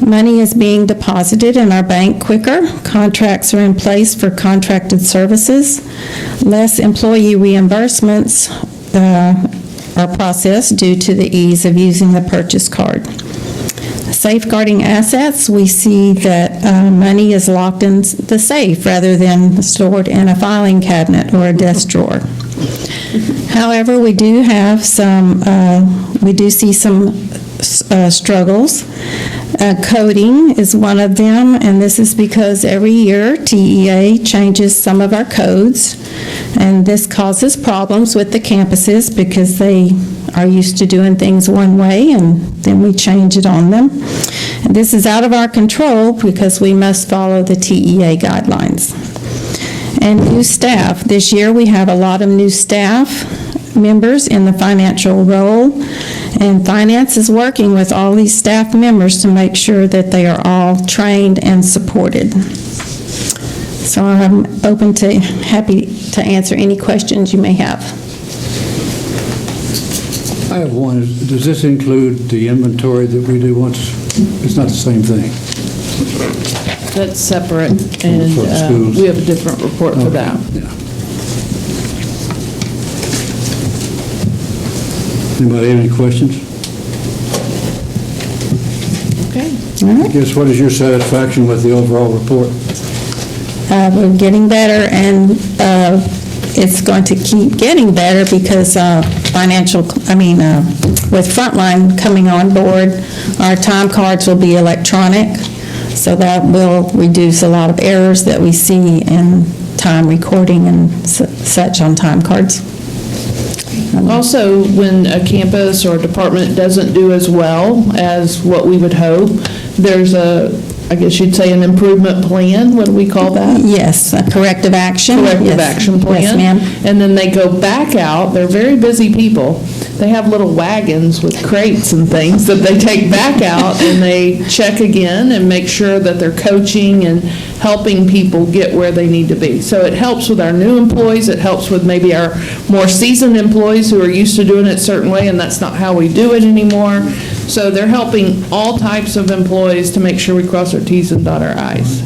Money is being deposited in our bank quicker. Contracts are in place for contracted services. Less employee reimbursements are processed due to the ease of using the purchase card. Safeguarding assets, we see that money is locked in the safe rather than stored in a filing cabinet or a desk drawer. However, we do see some struggles. Coding is one of them, and this is because every year TEA changes some of our codes, and this causes problems with the campuses because they are used to doing things one way, and then we change it on them. And this is out of our control because we must follow the TEA guidelines. And new staff. This year we have a lot of new staff members in the financial role, and finance is working with all these staff members to make sure that they are all trained and supported. So I'm happy to answer any questions you may have. I have one. Does this include the inventory that we do once? It's not the same thing. That's separate, and For the schools. we have a different report for that. Anybody have any questions? Okay. I guess what is your satisfaction with the overall report? We're getting better, and it's going to keep getting better because with Frontline coming on board, our time cards will be electronic, so that will reduce a lot of errors that we see in time recording and such on time cards. Also, when a campus or a department doesn't do as well as what we would hope, there's I guess you'd say an improvement plan. What do we call that? Yes, a corrective action. Corrective action plan. Yes, ma'am. And then they go back out. They're very busy people. They have little wagons with crates and things that they take back out, and they check again and make sure that they're coaching and helping people get where they need to be. So it helps with our new employees. It helps with maybe our more seasoned employees who are used to doing it a certain way, and that's not how we do it anymore. So they're helping all types of employees to make sure we cross our T's and dot our I's.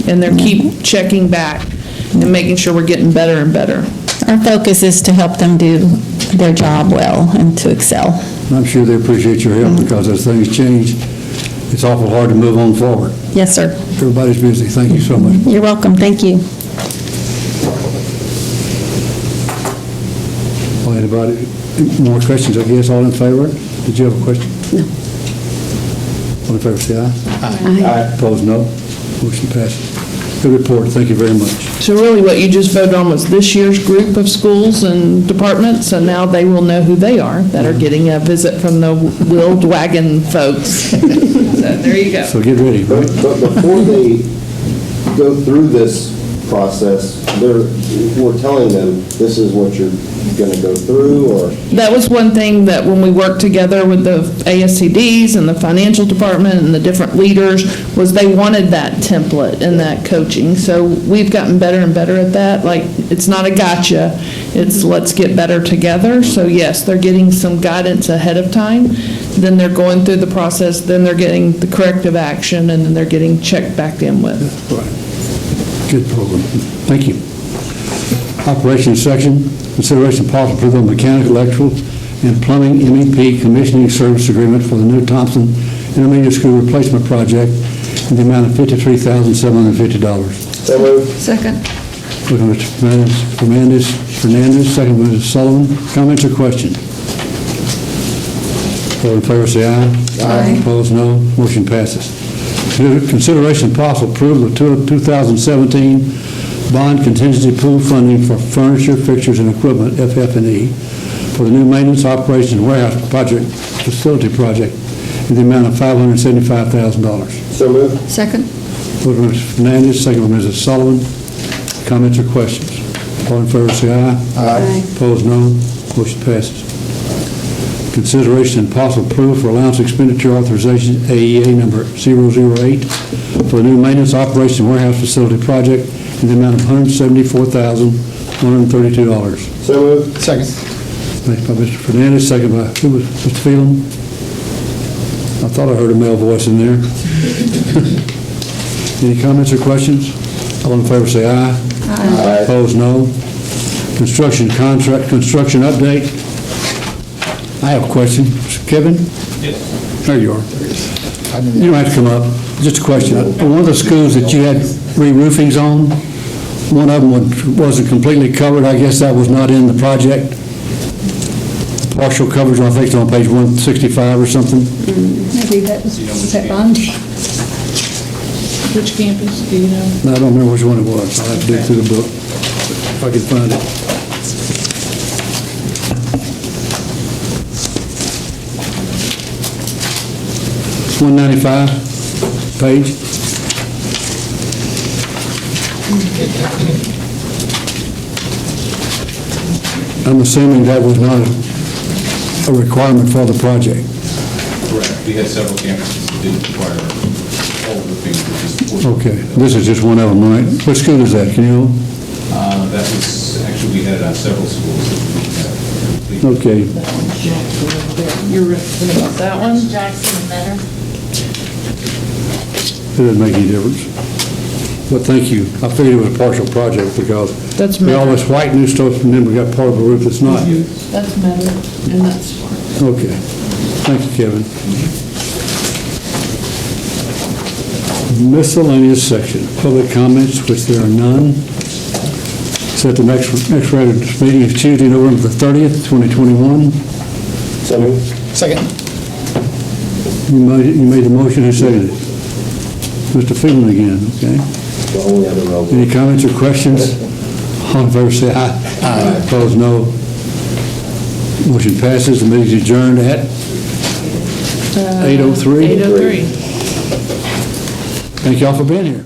And they keep checking back and making sure we're getting better and better. Our focus is to help them do their job well and to excel. I'm sure they appreciate your help because as things change, it's awful hard to move on forward. Yes, sir. Everybody's busy. Thank you so much. You're welcome. Thank you. Well, anybody, more questions, I guess? All in favor? Did you have a question? No. All in favor, say aye. Aye. Opposed, no. Motion passes. Good report. Thank you very much. So really what you just voted on was this year's group of schools and departments, and now they will know who they are that are getting a visit from the wheeled wagon folks. So there you go. So get ready, right? But before they go through this process, we're telling them this is what you're going to go through, or? That was one thing that when we worked together with the ASCDs and the financial department and the different leaders, was they wanted that template and that coaching. So we've gotten better and better at that. Like, it's not a gotcha, it's let's get better together. So yes, they're getting some guidance ahead of time, then they're going through the process, then they're getting the corrective action, and then they're getting checked back in with. Right. Good program. Thank you. Operations section, consideration of possible approval of mechanical, electrical, and plumbing MEP commissioning service agreement for the new Thompson Intermediate School replacement project in the amount of $53,750. So moved. Second. Motion by Mr. Fernandez, second by Mrs. Sullivan. Comments or questions? All in favor, say aye. Aye. Opposed, no. Motion passes. Consideration and possible approval of 2017 bond contingency pool funding for furniture, fixtures, and equipment, FF&E, for the new maintenance, operations, and warehouse project, facility project, in the amount of $575,000. So moved. Second. Motion by Mr. Fernandez, second by Mrs. Sullivan. Comments or questions? All in favor, say aye. Aye. Opposed, no. Motion passes. Consideration and possible approval for allowance expenditure authorization, AEA number 008, for the new maintenance, operation, warehouse facility project in the amount of $174,132. So moved. Second. Made by Mr. Fernandez, second by, who was, Mr. Phelan? I thought I heard a male voice in there. Any comments or questions? All in favor say aye. Aye. Opposed, no. Construction contract, construction update. I have a question. Kevin? Yes. There you are. You don't have to come up. Just a question. One of the schools that you had re-roofings on, one of them wasn't completely covered. I guess that was not in the project. Partial coverage, I think it's on page 165 or something. Maybe that was that Bondi. Which campus, do you know? No, I don't remember which one it was. I'll have to dig through the book if I can find it. It's 195 page. I'm assuming that was not a requirement for the project. Correct. We had several campuses that didn't require all of the things that just. Okay, this is just one of them, right? What school is that, can you know? That was, actually, we had several schools that we had. Okay. You're ripping about that one? Jackson and Better. It doesn't make any difference. But thank you. I figured it was a partial project because That's we all Meadow. this white new stuff and then we got part of the roof that's not. That's Meadow, and that's Sparks. Okay. Thank you, Kevin. Miscellaneous section, public comments, which there are none. Set the next regular meeting is Tuesday, November the 30th, 2021. So moved. Second. You made the motion, who seconded it? Mr. Phelan again, okay. The only other roll. Any comments or questions? All in favor, say aye. Aye. Opposed, no. Motion passes. The meeting is adjourned at 8:03. 8:03. Thank you all for being here.